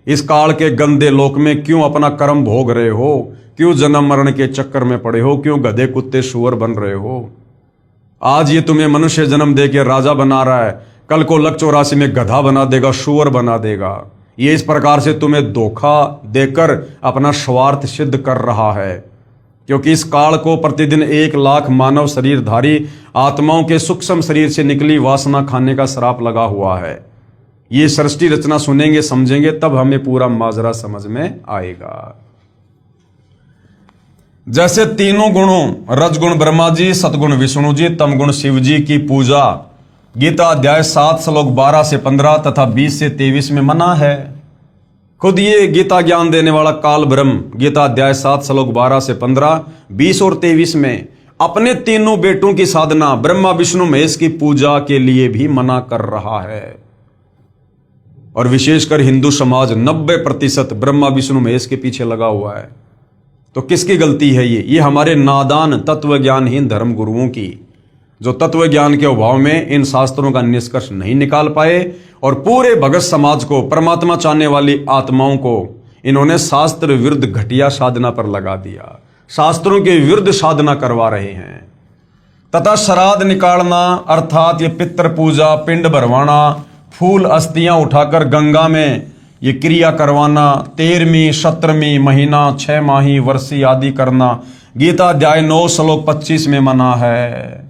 इस काल के गंदे लोक में क्यों अपना कर्म भोग रहे हो? क्यों जन्म मरण के चक्कर में पड़े हो? क्यों गधे कुत्ते सुअर बन रहे हो? आज ये तुम्हें मनुष्य जन्म देके राजा बना रहा है, कल को लक 84 में गधा बना देगा, सुअर बना देगा। ये इस प्रकार से तुम्हें धोखा देकर अपना स्वार्थ सिद्ध कर रहा है, क्योंकि इस काल को प्रतिदिन 1 लाख मानव शरीरधारी आत्माओं के सूक्ष्म शरीर से निकली वासना खाने का श्राप लगा हुआ है। ये सृष्टि रचना सुनेंगे, समझेंगे, तब हमें पूरा माजरा समझ में आएगा। जैसे तीनों गुणों रजगुण ब्रह्मा जी, सतगुण विष्णु जी, तमगुण शिव जी की पूजा गीता अध्याय 7 श्लोक 12 से 15 तथा 20 से 23 में मना है। खुद ये गीता ज्ञान देने वाला काल ब्रह्म गीता अध्याय 7 श्लोक 12 से 15, 20 और 23 में अपने तीनों बेटों की साधना ब्रह्मा विष्णु महेश की पूजा के लिए भी मना कर रहा है। और विशेषकर हिंदू समाज 90% ब्रह्मा विष्णु महेश के पीछे लगा हुआ है। तो किसकी गलती है? ये हमारे नादान तत्व ज्ञानहीन धर्म गुरुओं की, जो तत्व ज्ञान के अभाव में इन शास्त्रों का निष्कर्ष नहीं निकाल पाए और पूरे भगत समाज को, परमात्मा चाहने वाली आत्माओं को इन्होंने शास्त्र विरुद्ध घटिया साधना पर लगा दिया, शास्त्रों के विरुद्ध साधना करवा रहे हैं। तथा श्राद्ध निकालना अर्थात ये पितृ पूजा, पिंड भरवाना, फूल अस्थियां उठाकर गंगा में ये क्रिया करवाना, 13वीं 17वीं महीना 6 माही वर्षी आदि करना गीता अध्याय 9 श्लोक 25 में मना है।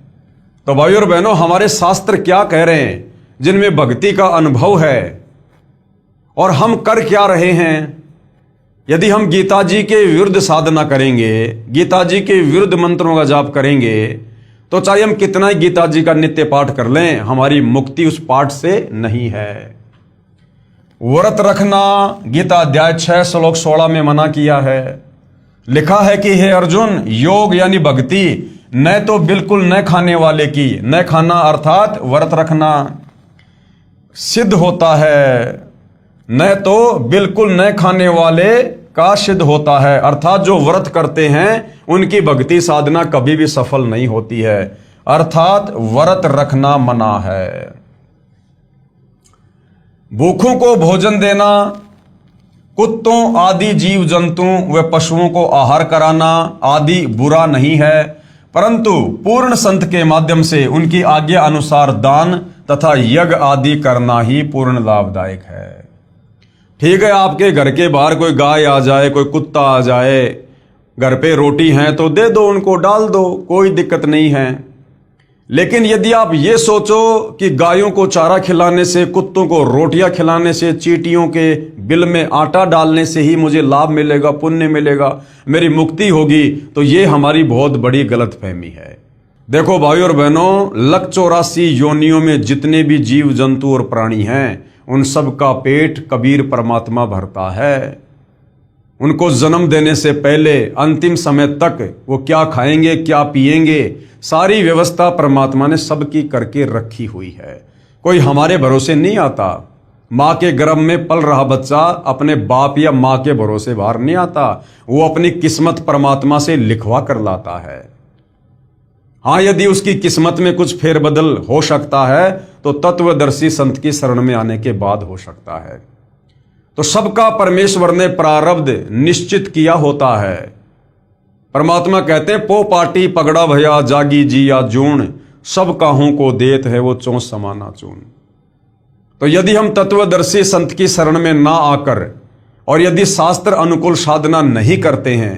तो भाई और बहनों, हमारे शास्त्र क्या कह रहे हैं, जिनमें भक्ति का अनुभव है, और हम कर क्या रहे हैं? यदि हम गीता जी के विरुद्ध साधना करेंगे, गीता जी के विरुद्ध मंत्रों का जाप करेंगे, तो चाहे हम कितना ही गीता जी का नित्य पाठ कर लें, हमारी मुक्ति उस पाठ से नहीं है। व्रत रखना गीता अध्याय 6 श्लोक 16 में मना किया है। लिखा है कि हे अर्जुन, योग यानी भक्ति न तो बिल्कुल न खाने वाले की, न खाना अर्थात व्रत रखना सिद्ध होता है, न तो बिल्कुल न खाने वाले का सिद्ध होता है, अर्थात जो व्रत करते हैं उनकी भक्ति साधना कभी भी सफल नहीं होती है, अर्थात व्रत रखना मना है। भूखों को भोजन देना, कुत्तों आदि जीव जंतुओं व पशुओं को आहार कराना आदि बुरा नहीं है, परंतु पूर्ण संत के माध्यम से उनकी आज्ञा अनुसार दान तथा यज्ञ आदि करना ही पूर्ण लाभदायक है। ठीक है, आपके घर के बाहर कोई गाय आ जाए, कोई कुत्ता आ जाए, घर पे रोटी है तो दे दो, उनको डाल दो, कोई दिक्कत नहीं है। लेकिन यदि आप ये सोचो कि गायों को चारा खिलाने से, कुत्तों को रोटियां खिलाने से, चींटियों के बिल में आटा डालने से ही मुझे लाभ मिलेगा, पुण्य मिलेगा, मेरी मुक्ति होगी, तो ये हमारी बहुत बड़ी गलतफहमी है। देखो भाई और बहनों, लक 84 योनियों में जितने भी जीव जंतु और प्राणी हैं, उन सब का पेट कबीर परमात्मा भरता है। उनको जन्म देने से पहले अंतिम समय तक वो क्या खाएंगे क्या पिएंगे, सारी व्यवस्था परमात्मा ने सबकी करके रखी हुई है। कोई हमारे भरोसे नहीं आता। माँ के गर्भ में पल रहा बच्चा अपने बाप या माँ के भरोसे बाहर नहीं आता, वो अपनी किस्मत परमात्मा से लिखवा कर लाता है। हाँ, यदि उसकी किस्मत में कुछ फेरबदल हो सकता है तो तत्वदर्शी संत की शरण में आने के बाद हो सकता है। तो सबका परमेश्वर ने प्रारब्ध निश्चित किया होता है। परमात्मा कहते हैं पो पाटी पगड़ा भया जागी जिया जून, सब काहों को देत है वो चौंस समाना चून। तो यदि हम तत्वदर्शी संत की शरण में ना आकर और यदि शास्त्र अनुकूल साधना नहीं करते हैं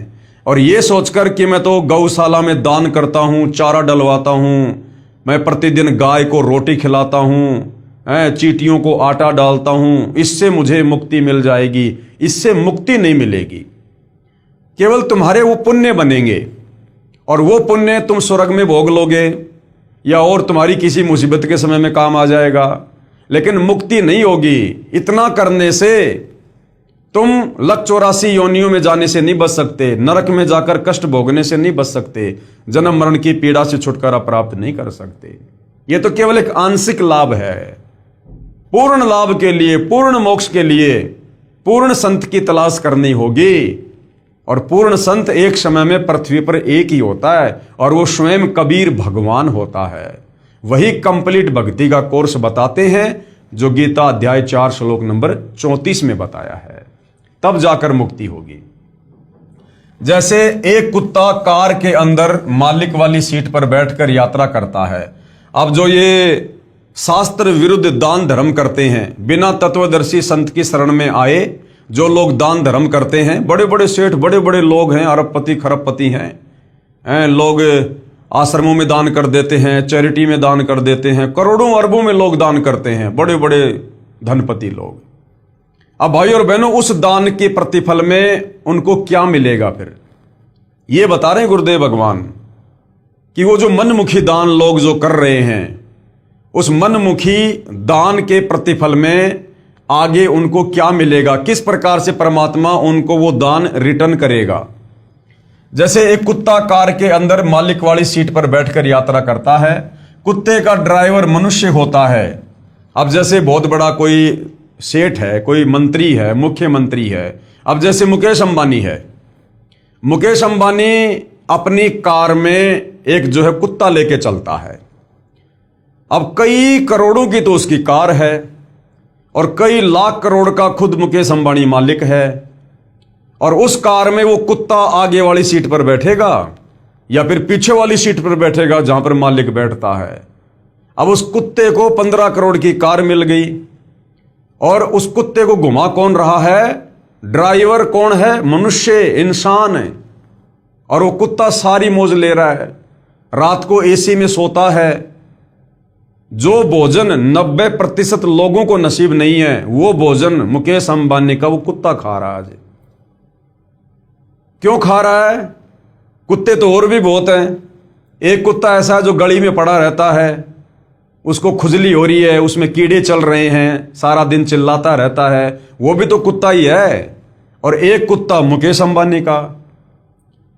और ये सोचकर कि मैं तो गौशाला में दान करता हूं, चारा डलवाता हूं, मैं प्रतिदिन गाय को रोटी खिलाता हूं, चींटियों को आटा डालता हूं, इससे मुझे मुक्ति मिल जाएगी, इससे मुक्ति नहीं मिलेगी। केवल तुम्हारे वो पुण्य बनेंगे और वो पुण्य तुम स्वर्ग में भोग लोगे या और तुम्हारी किसी मुसीबत के समय में काम आ जाएगा, लेकिन मुक्ति नहीं होगी। इतना करने से तुम 184 योनियों में जाने से नहीं बच सकते, नरक में जाकर कष्ट भोगने से नहीं बच सकते, जन्म मरण की पीड़ा से छुटकारा प्राप्त नहीं कर सकते। यह तो केवल एक आंशिक लाभ है। पूर्ण लाभ के लिए, पूर्ण मोक्ष के लिए पूर्ण संत की तलाश करनी होगी। और पूर्ण संत एक समय में पृथ्वी पर एक ही होता है और वो स्वयं कबीर भगवान होता है। वही कंप्लीट भक्ति का कोर्स बताते हैं जो गीता अध्याय 4 श्लोक नंबर 34 में बताया है। तब जाकर मुक्ति होगी। जैसे एक कुत्ता कार के अंदर मालिक वाली सीट पर बैठकर यात्रा करता है। अब जो ये शास्त्र विरुद्ध दान धर्म करते हैं, बिना तत्वदर्शी संत की शरण में आए जो लोग दान धर्म करते हैं, बड़े बड़े सेठ, बड़े बड़े लोग हैं, अरबपति खरबपति हैं, लोग आश्रमों में दान कर देते हैं, चैरिटी में दान कर देते हैं, करोड़ों अरबों में लोग दान करते हैं, बड़े बड़े धनपति लोग। अब भाई और बहनों, उस दान के प्रतिफल में उनको क्या मिलेगा? फिर ये बता रहे हैं गुरुदेव भगवान कि वो जो मनमुखी दान लोग जो कर रहे हैं, उस मनमुखी दान के प्रतिफल में आगे उनको क्या मिलेगा, किस प्रकार से परमात्मा उनको वो दान रिटर्न करेगा। जैसे एक कुत्ता कार के अंदर मालिक वाली सीट पर बैठकर यात्रा करता है, कुत्ते का ड्राइवर मनुष्य होता है। अब जैसे बहुत बड़ा कोई सेठ है, कोई मंत्री है, मुख्यमंत्री है, अब जैसे मुकेश अंबानी है। मुकेश अंबानी अपनी कार में एक जो है कुत्ता लेके चलता है। अब कई करोड़ों की तो उसकी कार है और कई लाख करोड़ का खुद मुकेश अंबानी मालिक है। और उस कार में वो कुत्ता आगे वाली सीट पर बैठेगा या फिर पीछे वाली सीट पर बैठेगा जहां पर मालिक बैठता है। अब उस कुत्ते को 15 करोड़ की कार मिल गई और उस कुत्ते को घुमा कौन रहा है? ड्राइवर कौन है? मनुष्य, इंसान है। और वो कुत्ता सारी मौज ले रहा है, रात को एसी में सोता है। जो भोजन 90% लोगों को नसीब नहीं है, वो भोजन मुकेश अंबानी का वो कुत्ता खा रहा है। क्यों खा रहा है? कुत्ते तो और भी बहुत हैं। एक कुत्ता ऐसा है जो गली में पड़ा रहता है, उसको खुजली हो रही है, उसमें कीड़े चल रहे हैं, सारा दिन चिल्लाता रहता है, वो भी तो कुत्ता ही है। और एक कुत्ता मुकेश अंबानी का।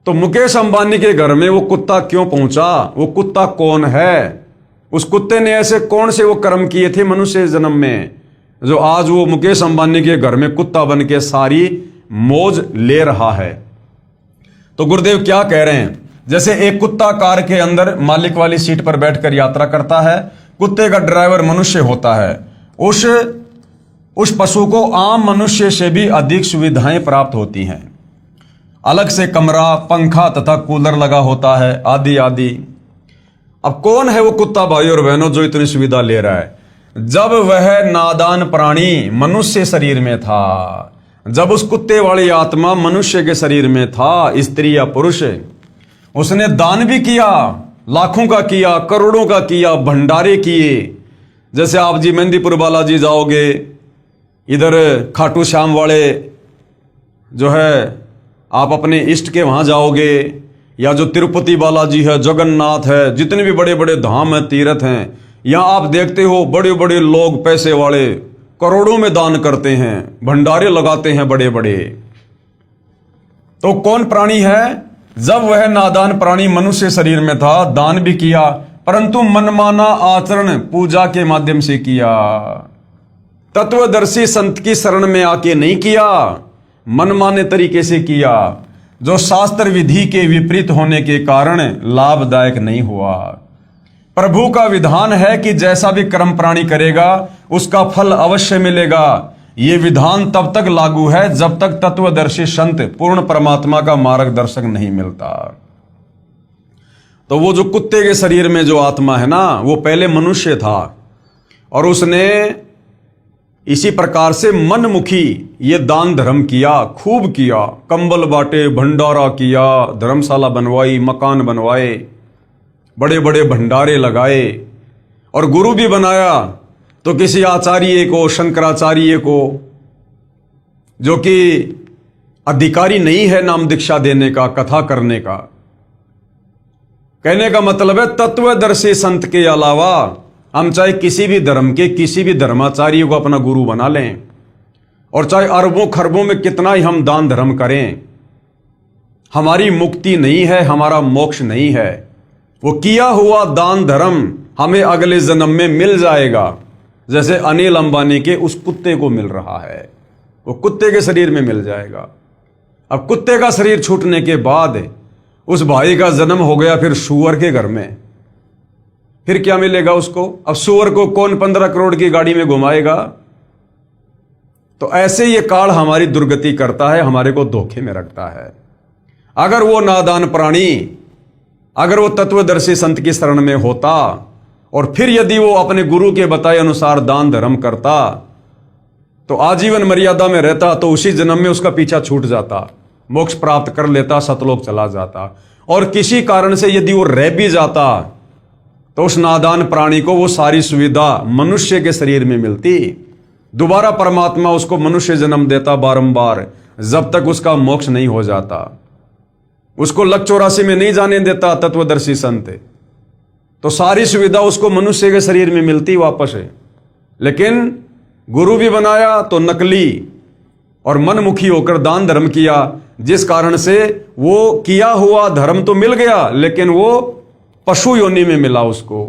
तो मुकेश अंबानी के घर में वो कुत्ता क्यों पहुंचा? वो कुत्ता कौन है? उस कुत्ते ने ऐसे कौन से वो कर्म किए थे मनुष्य जन्म में जो आज वो मुकेश अंबानी के घर में कुत्ता बन के सारी मौज ले रहा है? तो गुरुदेव क्या कह रहे हैं? जैसे एक कुत्ता कार के अंदर मालिक वाली सीट पर बैठकर यात्रा करता है, कुत्ते का ड्राइवर मनुष्य होता है। उस पशु को आम मनुष्य से भी अधिक सुविधाएं प्राप्त होती हैं। अलग से कमरा, पंखा तथा कूलर लगा होता है, आदि आदि। अब कौन है वो कुत्ता भाई और बहनों जो इतनी सुविधा ले रहा है? जब वह नादान प्राणी मनुष्य शरीर में था, जब उस कुत्ते वाली आत्मा मनुष्य के शरीर में था, स्त्री या पुरुष, उसने दान भी किया, लाखों का किया, करोड़ों का किया, भंडारे किए। जैसे आप जी मेहंदीपुर बालाजी जाओगे, इधर खाटू श्याम वाले जो है आप अपने इष्ट के वहां जाओगे, या जो तिरुपति बालाजी है, जगन्नाथ है, जितने भी बड़े बड़े धाम है, तीर्थ हैं, यहां आप देखते हो बड़े बड़े लोग, पैसे वाले करोड़ों में दान करते हैं, भंडारे लगाते हैं बड़े बड़े। तो कौन प्राणी है? जब वह नादान प्राणी मनुष्य शरीर में था, दान भी किया, परंतु मनमाना आचरण पूजा के माध्यम से किया। तत्वदर्शी संत की शरण में आके नहीं किया, मनमाने तरीके से किया, जो शास्त्र विधि के विपरीत होने के कारण लाभदायक नहीं हुआ। प्रभु का विधान है कि जैसा भी कर्म प्राणी करेगा उसका फल अवश्य मिलेगा। ये विधान तब तक लागू है जब तक तत्वदर्शी संत पूर्ण परमात्मा का मार्गदर्शक नहीं मिलता। तो वो जो कुत्ते के शरीर में जो आत्मा है ना, वो पहले मनुष्य था और उसने इसी प्रकार से मनमुखी ये दान धर्म किया, खूब किया, कंबल बांटे, भंडारा किया, धर्मशाला बनवाई, मकान बनवाए, बड़े बड़े भंडारे लगाए और गुरु भी बनाया। तो किसी आचार्य को, शंकराचार्य को, जो कि अधिकारी नहीं है नाम दीक्षा देने का, कथा करने का। कहने का मतलब है तत्वदर्शी संत के अलावा हम चाहे किसी भी धर्म के किसी भी धर्माचार्य को अपना गुरु बना लें और चाहे अरबों खरबों में कितना ही हम दान धर्म करें, हमारी मुक्ति नहीं है, हमारा मोक्ष नहीं है। वो किया हुआ दान धर्म हमें अगले जन्म में मिल जाएगा, जैसे अनिल अंबानी के उस कुत्ते को मिल रहा है, वो कुत्ते के शरीर में मिल जाएगा। अब कुत्ते का शरीर छूटने के बाद उस भाई का जन्म हो गया फिर सूअर के घर में, फिर क्या मिलेगा उसको? अब सूअर को कौन 15 करोड़ की गाड़ी में घुमाएगा? तो ऐसे ये काल हमारी दुर्गति करता है, हमारे को धोखे में रखता है। अगर वो नादान प्राणी, अगर वो तत्वदर्शी संत की शरण में होता और फिर यदि वो अपने गुरु के बताए अनुसार दान धर्म करता तो आजीवन मर्यादा में रहता, तो उसी जन्म में उसका पीछा छूट जाता, मोक्ष प्राप्त कर लेता, सतलोक चला जाता। और किसी कारण से यदि वो रह भी जाता तो उस नादान प्राणी को वो सारी सुविधा मनुष्य के शरीर में मिलती, दोबारा परमात्मा उसको मनुष्य जन्म देता बारंबार, जब तक उसका मोक्ष नहीं हो जाता। उसको लक 84 में नहीं जाने देता तत्वदर्शी संत, तो सारी सुविधा उसको मनुष्य के शरीर में मिलती वापस है। लेकिन गुरु भी बनाया तो नकली और मनमुखी होकर दान धर्म किया, जिस कारण से वो किया हुआ धर्म तो मिल गया लेकिन वो पशु योनि में मिला उसको।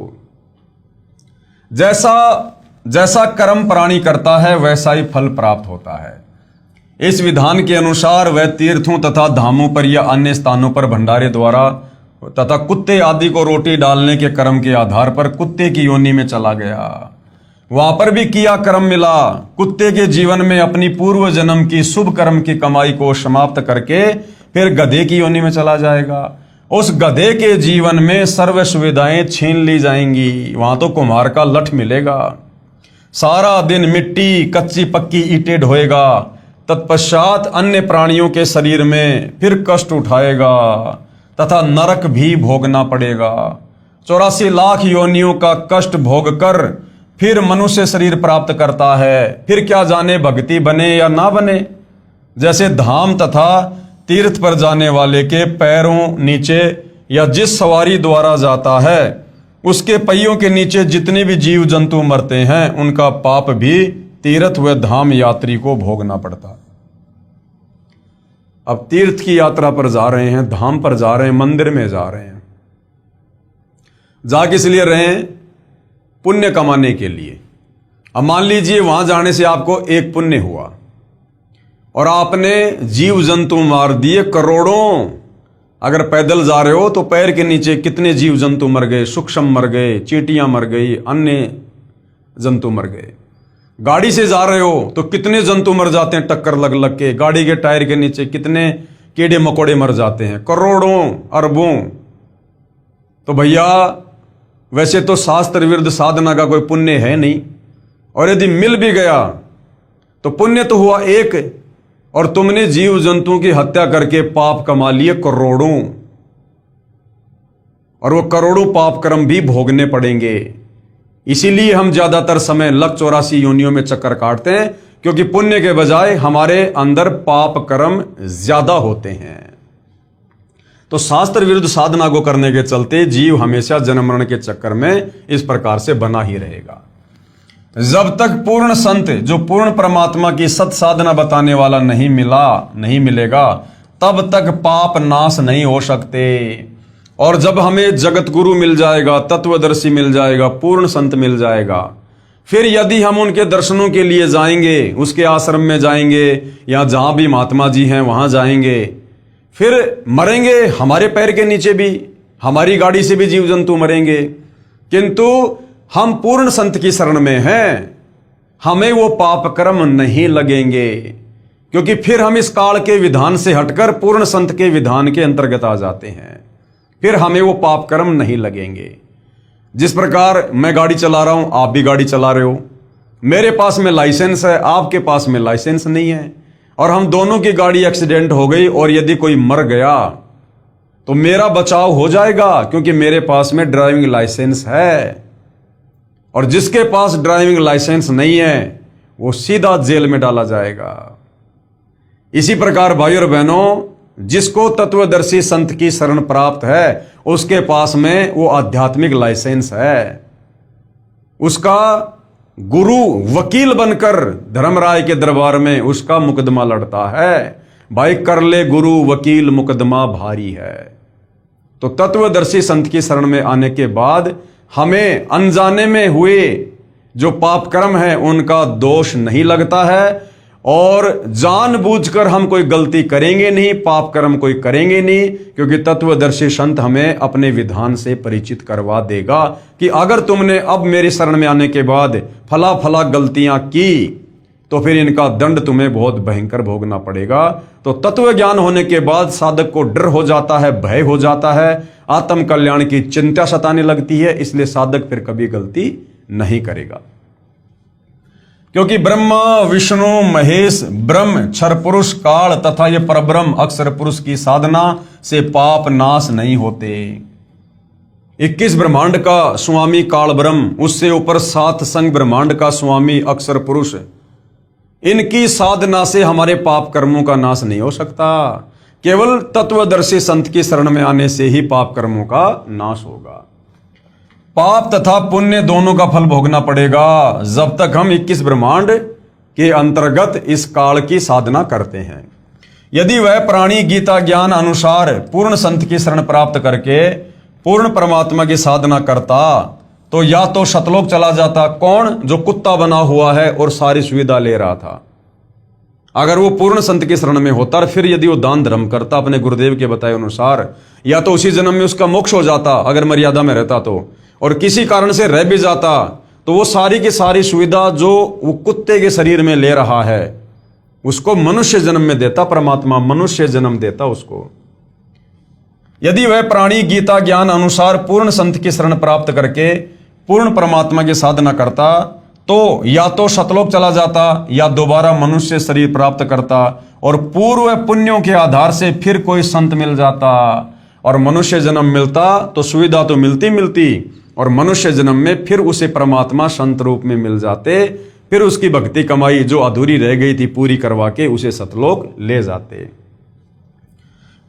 जैसा जैसा कर्म प्राणी करता है वैसा ही फल प्राप्त होता है। इस विधान के अनुसार वह तीर्थों तथा धामों पर या अन्य स्थानों पर भंडारे द्वारा तथा कुत्ते आदि को रोटी डालने के कर्म के आधार पर कुत्ते की योनि में चला गया। वहां पर भी किया कर्म मिला। कुत्ते के जीवन में अपनी पूर्व जन्म की शुभ कर्म की कमाई को समाप्त करके फिर गधे की योनि में चला जाएगा। उस गधे के जीवन में सर्व सुविधाएं छीन ली जाएंगी। वहां तो कुम्हार का लठ मिलेगा, सारा दिन मिट्टी कच्ची पक्की ईंटें ढोएगा, तत्पश्चात अन्य प्राणियों के शरीर में फिर कष्ट उठाएगा तथा नरक भी भोगना पड़ेगा। 84 लाख योनियों का कष्ट भोग कर फिर मनुष्य शरीर प्राप्त करता है। फिर क्या जाने भक्ति बने या ना बने। जैसे धाम तथा तीर्थ पर जाने वाले के पैरों नीचे या जिस सवारी द्वारा जाता है उसके पहियों के नीचे जितने भी जीव जंतु मरते हैं उनका पाप भी तीर्थ व धाम यात्री को भोगना पड़ता। अब तीर्थ की यात्रा पर जा रहे हैं, धाम पर जा रहे हैं, मंदिर में जा रहे हैं, जा किस लिए रहे हैं? पुण्य कमाने के लिए। अब मान लीजिए वहां जाने से आपको एक पुण्य हुआ और आपने जीव जंतु मार दिए करोड़ों। अगर पैदल जा रहे हो तो पैर के नीचे कितने जीव जंतु मर गए, सूक्ष्म मर गए, चींटियां मर गई, अन्य जंतु मर गए। गाड़ी से जा रहे हो तो कितने जंतु मर जाते हैं टक्कर लग लग के। गाड़ी के टायर के नीचे कितने कीड़े मकोड़े मर जाते हैं, करोड़ों अरबों। तो भैया वैसे तो शास्त्र विरुद्ध साधना का कोई पुण्य है नहीं, और यदि मिल भी गया तो पुण्य तो हुआ एक, और तुमने जीव जंतुओं की हत्या करके पाप कमा लिए करोड़ों, और वो करोड़ों पाप कर्म भी भोगने पड़ेंगे। इसीलिए हम ज्यादातर समय लक 84 योनियों में चक्कर काटते हैं, क्योंकि पुण्य के बजाय हमारे अंदर पाप कर्म ज्यादा होते हैं। तो शास्त्र विरुद्ध साधना को करने के चलते जीव हमेशा जन्म मरण के चक्कर में इस प्रकार से बना ही रहेगा। जब तक पूर्ण संत जो पूर्ण परमात्मा की सत साधना बताने वाला नहीं मिलेगा, तब तक पाप नाश नहीं हो सकते। और जब हमें जगत गुरु मिल जाएगा, तत्वदर्शी मिल जाएगा, पूर्ण संत मिल जाएगा, फिर यदि हम उनके दर्शनों के लिए जाएंगे, उसके आश्रम में जाएंगे या जहां भी महात्मा जी हैं वहां जाएंगे, फिर मरेंगे, हमारे पैर के नीचे भी, हमारी गाड़ी से भी जीव जंतु मरेंगे, किंतु हम पूर्ण संत की शरण में हैं, हमें वो पाप कर्म नहीं लगेंगे, क्योंकि फिर हम इस काल के विधान से हटकर पूर्ण संत के विधान के अंतर्गत आ जाते हैं, फिर हमें वो पाप कर्म नहीं लगेंगे। जिस प्रकार मैं गाड़ी चला रहा हूं, आप भी गाड़ी चला रहे हो, मेरे पास में लाइसेंस है, आपके पास में लाइसेंस नहीं है, और हम दोनों की गाड़ी एक्सीडेंट हो गई और यदि कोई मर गया तो मेरा बचाव हो जाएगा, क्योंकि मेरे पास में ड्राइविंग लाइसेंस है। और जिसके पास ड्राइविंग लाइसेंस नहीं है वो सीधा जेल में डाला जाएगा। इसी प्रकार भाई और बहनों, जिसको तत्वदर्शी संत की शरण प्राप्त है उसके पास में वो आध्यात्मिक लाइसेंस है। उसका गुरु वकील बनकर धर्मराय के दरबार में उसका मुकदमा लड़ता है। भाई कर ले गुरु वकील मुकदमा भारी है। तो तत्वदर्शी संत की शरण में आने के बाद हमें अनजाने में हुए जो पाप कर्म है उनका दोष नहीं लगता है, और जानबूझकर हम कोई गलती करेंगे नहीं, पाप कर्म कोई करेंगे नहीं, क्योंकि तत्वदर्शी संत हमें अपने विधान से परिचित करवा देगा कि अगर तुमने अब मेरी शरण में आने के बाद फला फला गलतियां की तो फिर इनका दंड तुम्हें बहुत भयंकर भोगना पड़ेगा। तो तत्व ज्ञान होने के बाद साधक को डर हो जाता है, भय हो जाता है, आत्म कल्याण की चिंता सताने लगती है, इसलिए साधक फिर कभी गलती नहीं करेगा। क्योंकि ब्रह्मा विष्णु महेश ब्रह्म क्षर पुरुष काल तथा ये परब्रह्म अक्षर पुरुष की साधना से पाप नाश नहीं होते। 21 ब्रह्मांड का स्वामी काल ब्रह्म, उससे ऊपर 7 संग ब्रह्मांड का स्वामी अक्षर पुरुष, इनकी साधना से हमारे पाप कर्मों का नाश नहीं हो सकता। केवल तत्वदर्शी संत की शरण में आने से ही पाप कर्मों का नाश होगा। पाप तथा पुण्य दोनों का फल भोगना पड़ेगा जब तक हम 21 ब्रह्मांड के अंतर्गत इस काल की साधना करते हैं। यदि वह प्राणी गीता ज्ञान अनुसार पूर्ण संत की शरण प्राप्त करके पूर्ण परमात्मा की साधना करता तो या तो सतलोक चला जाता। कौन? जो कुत्ता बना हुआ है और सारी सुविधा ले रहा था। अगर वो पूर्ण संत की शरण में होता, फिर यदि वो दान धर्म करता अपने गुरुदेव के बताए अनुसार, या तो उसी जन्म में उसका मोक्ष हो जाता अगर मर्यादा में रहता तो, और किसी कारण से रह भी जाता तो वो सारी की सारी सुविधा जो वो कुत्ते के शरीर में ले रहा है उसको मनुष्य जन्म में देता, परमात्मा मनुष्य जन्म देता उसको। यदि वह प्राणी गीता ज्ञान अनुसार पूर्ण संत की शरण प्राप्त करके पूर्ण परमात्मा की साधना करता तो या तो सतलोक चला जाता या दोबारा मनुष्य शरीर प्राप्त करता, और पूर्व पुण्यों के आधार से फिर कोई संत मिल जाता और मनुष्य जन्म मिलता तो सुविधा तो मिलती और मनुष्य जन्म में फिर उसे परमात्मा संत रूप में मिल जाते, फिर उसकी भक्ति कमाई जो अधूरी रह गई थी पूरी करवा के उसे सतलोक ले जाते।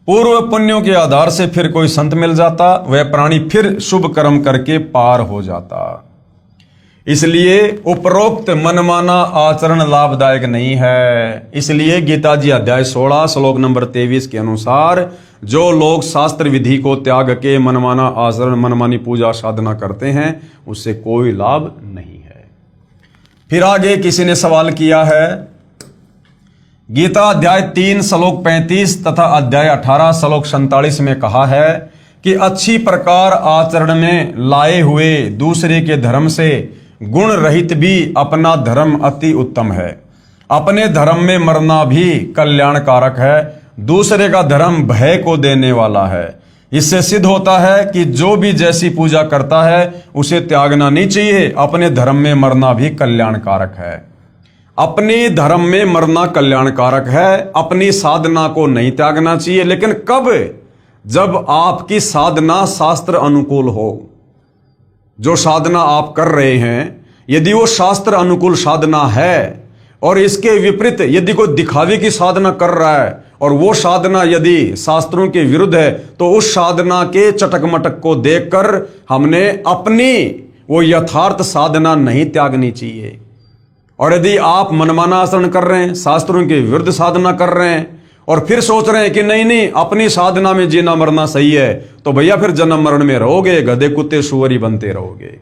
पूर्व पुण्यों के आधार से फिर कोई संत मिल जाता, वह प्राणी फिर शुभ कर्म करके पार हो जाता। इसलिए उपरोक्त मनमाना आचरण लाभदायक नहीं है। इसलिए गीता जी अध्याय 16 श्लोक नंबर 23 के अनुसार जो लोग शास्त्र विधि को त्याग के मनमाना आचरण मनमानी पूजा साधना करते हैं उससे कोई लाभ नहीं है। फिर आगे किसी ने सवाल किया है, गीता अध्याय 3 श्लोक 35 तथा अध्याय 18 श्लोक 47 में कहा है कि अच्छी प्रकार आचरण में लाए हुए दूसरे के धर्म से गुण रहित भी अपना धर्म अति उत्तम है। अपने धर्म में मरना भी कल्याणकारक है। दूसरे का धर्म भय को देने वाला है। इससे सिद्ध होता है कि जो भी जैसी पूजा करता है उसे त्यागना नहीं चाहिए। अपने धर्म में मरना भी कल्याणकारक है। अपने धर्म में मरना कल्याणकारक है। अपनी साधना को नहीं त्यागना चाहिए, लेकिन कब? जब आपकी साधना शास्त्र अनुकूल हो। जो साधना आप कर रहे हैं यदि वो शास्त्र अनुकूल साधना है और इसके विपरीत यदि कोई दिखावे की साधना कर रहा है और वो साधना यदि शास्त्रों के विरुद्ध है तो उस साधना के चटक मटक को देखकर हमने अपनी वो यथार्थ साधना नहीं त्यागनी चाहिए। और यदि आप मनमाना आचरण कर रहे हैं, शास्त्रों के विरुद्ध साधना कर रहे हैं और फिर सोच रहे हैं कि नहीं नहीं अपनी साधना में जीना मरना सही है, तो भैया फिर जन्म मरण में रहोगे, गधे कुत्ते सुअर ही बनते रहोगे।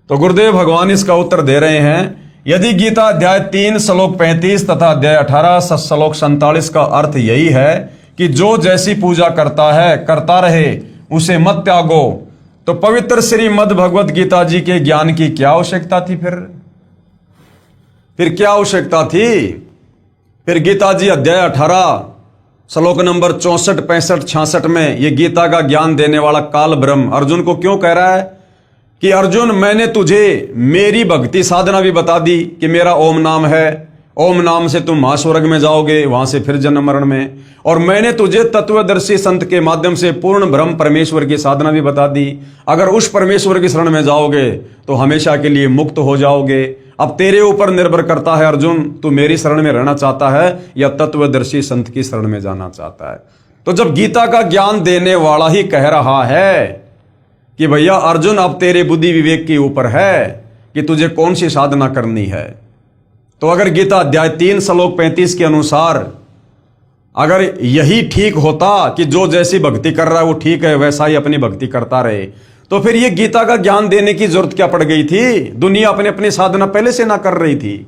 तो गुरुदेव भगवान इसका उत्तर दे रहे हैं, यदि गीता अध्याय 3 श्लोक 35 तथा अध्याय 18 श्लोक 47 का अर्थ यही है कि जो जैसी पूजा करता है करता रहे, उसे मत त्यागो, तो पवित्र श्रीमद् भगवत गीता जी के ज्ञान की क्या आवश्यकता थी? फिर क्या आवश्यकता थी? फिर गीता जी अध्याय 18 श्लोक नंबर 64, 65, 66 में ये गीता का ज्ञान देने वाला काल ब्रह्म अर्जुन को क्यों कह रहा है कि अर्जुन मैंने तुझे मेरी भक्ति साधना भी बता दी कि मेरा ओम नाम है, ओम नाम से तुम महास्वर्ग में जाओगे, वहां से फिर जन्म मरण में, और मैंने तुझे तत्वदर्शी संत के माध्यम से पूर्ण ब्रह्म परमेश्वर की साधना भी बता दी। अगर उस परमेश्वर की शरण में जाओगे तो हमेशा के लिए मुक्त हो जाओगे। अब तेरे ऊपर निर्भर करता है अर्जुन, तू मेरी शरण में रहना चाहता है या तत्वदर्शी संत की शरण में जाना चाहता है। तो जब गीता का ज्ञान देने वाला ही कह रहा है कि भैया अर्जुन अब तेरे बुद्धि विवेक के ऊपर है कि तुझे कौन सी साधना करनी है, तो अगर गीता अध्याय 3 श्लोक 35 के अनुसार अगर यही ठीक होता कि जो जैसी भक्ति कर रहा है वो ठीक है, वैसा ही अपनी भक्ति करता रहे, तो फिर ये गीता का ज्ञान देने की जरूरत क्या पड़ गई थी? दुनिया अपने अपनी साधना पहले से ना कर रही थी।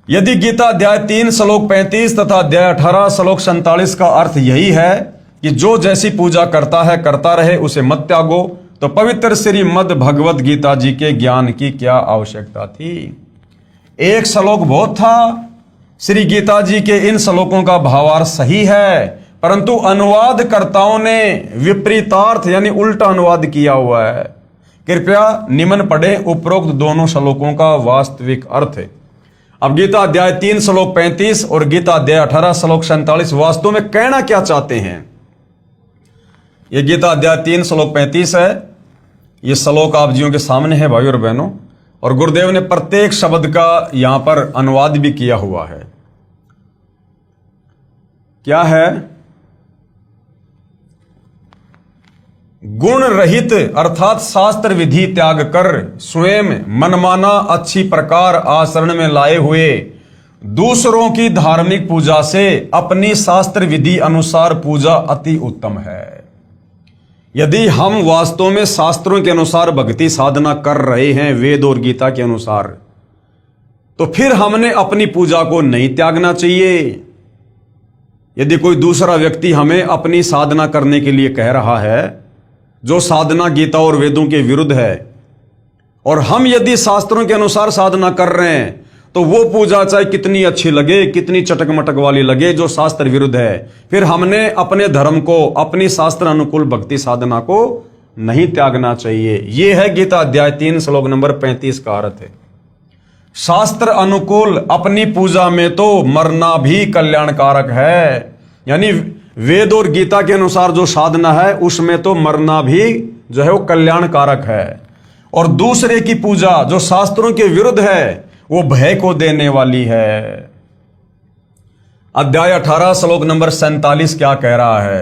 यदि गीता अध्याय 3 श्लोक 35 तथा अध्याय 18 श्लोक 47 का अर्थ यही है कि जो जैसी पूजा करता है करता रहे, उसे मत त्यागो, तो पवित्र श्रीमद् भगवत गीता जी के ज्ञान की क्या आवश्यकता थी? एक श्लोक बहुत था। श्री गीता जी के इन श्लोकों का भावार्थ सही है, परंतु अनुवादकर्ताओं ने विपरीतार्थ यानी उल्टा अनुवाद किया हुआ है। कृपया निम्न पढ़ें उपरोक्त दोनों श्लोकों का वास्तविक अर्थ। अब गीता अध्याय 3 श्लोक 35 और गीता अध्याय 18 श्लोक 47 वास्तव में कहना क्या चाहते हैं? ये गीता अध्याय 3 श्लोक 35 है। ये श्लोक आप जियों के सामने है भाई और बहनों, और गुरुदेव ने प्रत्येक शब्द का यहां पर अनुवाद भी किया हुआ है। क्या है? गुण रहित अर्थात शास्त्र विधि त्याग कर स्वयं मनमाना अच्छी प्रकार आचरण में लाए हुए दूसरों की धार्मिक पूजा से अपनी शास्त्र विधि अनुसार पूजा अति उत्तम है। यदि हम वास्तव में शास्त्रों के अनुसार भक्ति साधना कर रहे हैं वेद और गीता के अनुसार, तो फिर हमने अपनी पूजा को नहीं त्यागना चाहिए। यदि कोई दूसरा व्यक्ति हमें अपनी साधना करने के लिए कह रहा है जो साधना गीता और वेदों के विरुद्ध है, और हम यदि शास्त्रों के अनुसार साधना कर रहे हैं, तो वो पूजा चाहे कितनी अच्छी लगे, कितनी चटक मटक वाली लगे, जो शास्त्र विरुद्ध है, फिर हमने अपने धर्म को, अपनी शास्त्र अनुकूल भक्ति साधना को नहीं त्यागना चाहिए। यह है गीता अध्याय 3 श्लोक नंबर 35 का अर्थ है। शास्त्र अनुकूल अपनी पूजा में तो मरना भी कल्याणकारक है, यानी वेद और गीता के अनुसार जो साधना है उसमें तो मरना भी जो है वो कल्याणकारक है, और दूसरे की पूजा जो शास्त्रों के विरुद्ध है वो भय को देने वाली है। अध्याय 18 श्लोक नंबर 47 क्या कह रहा है?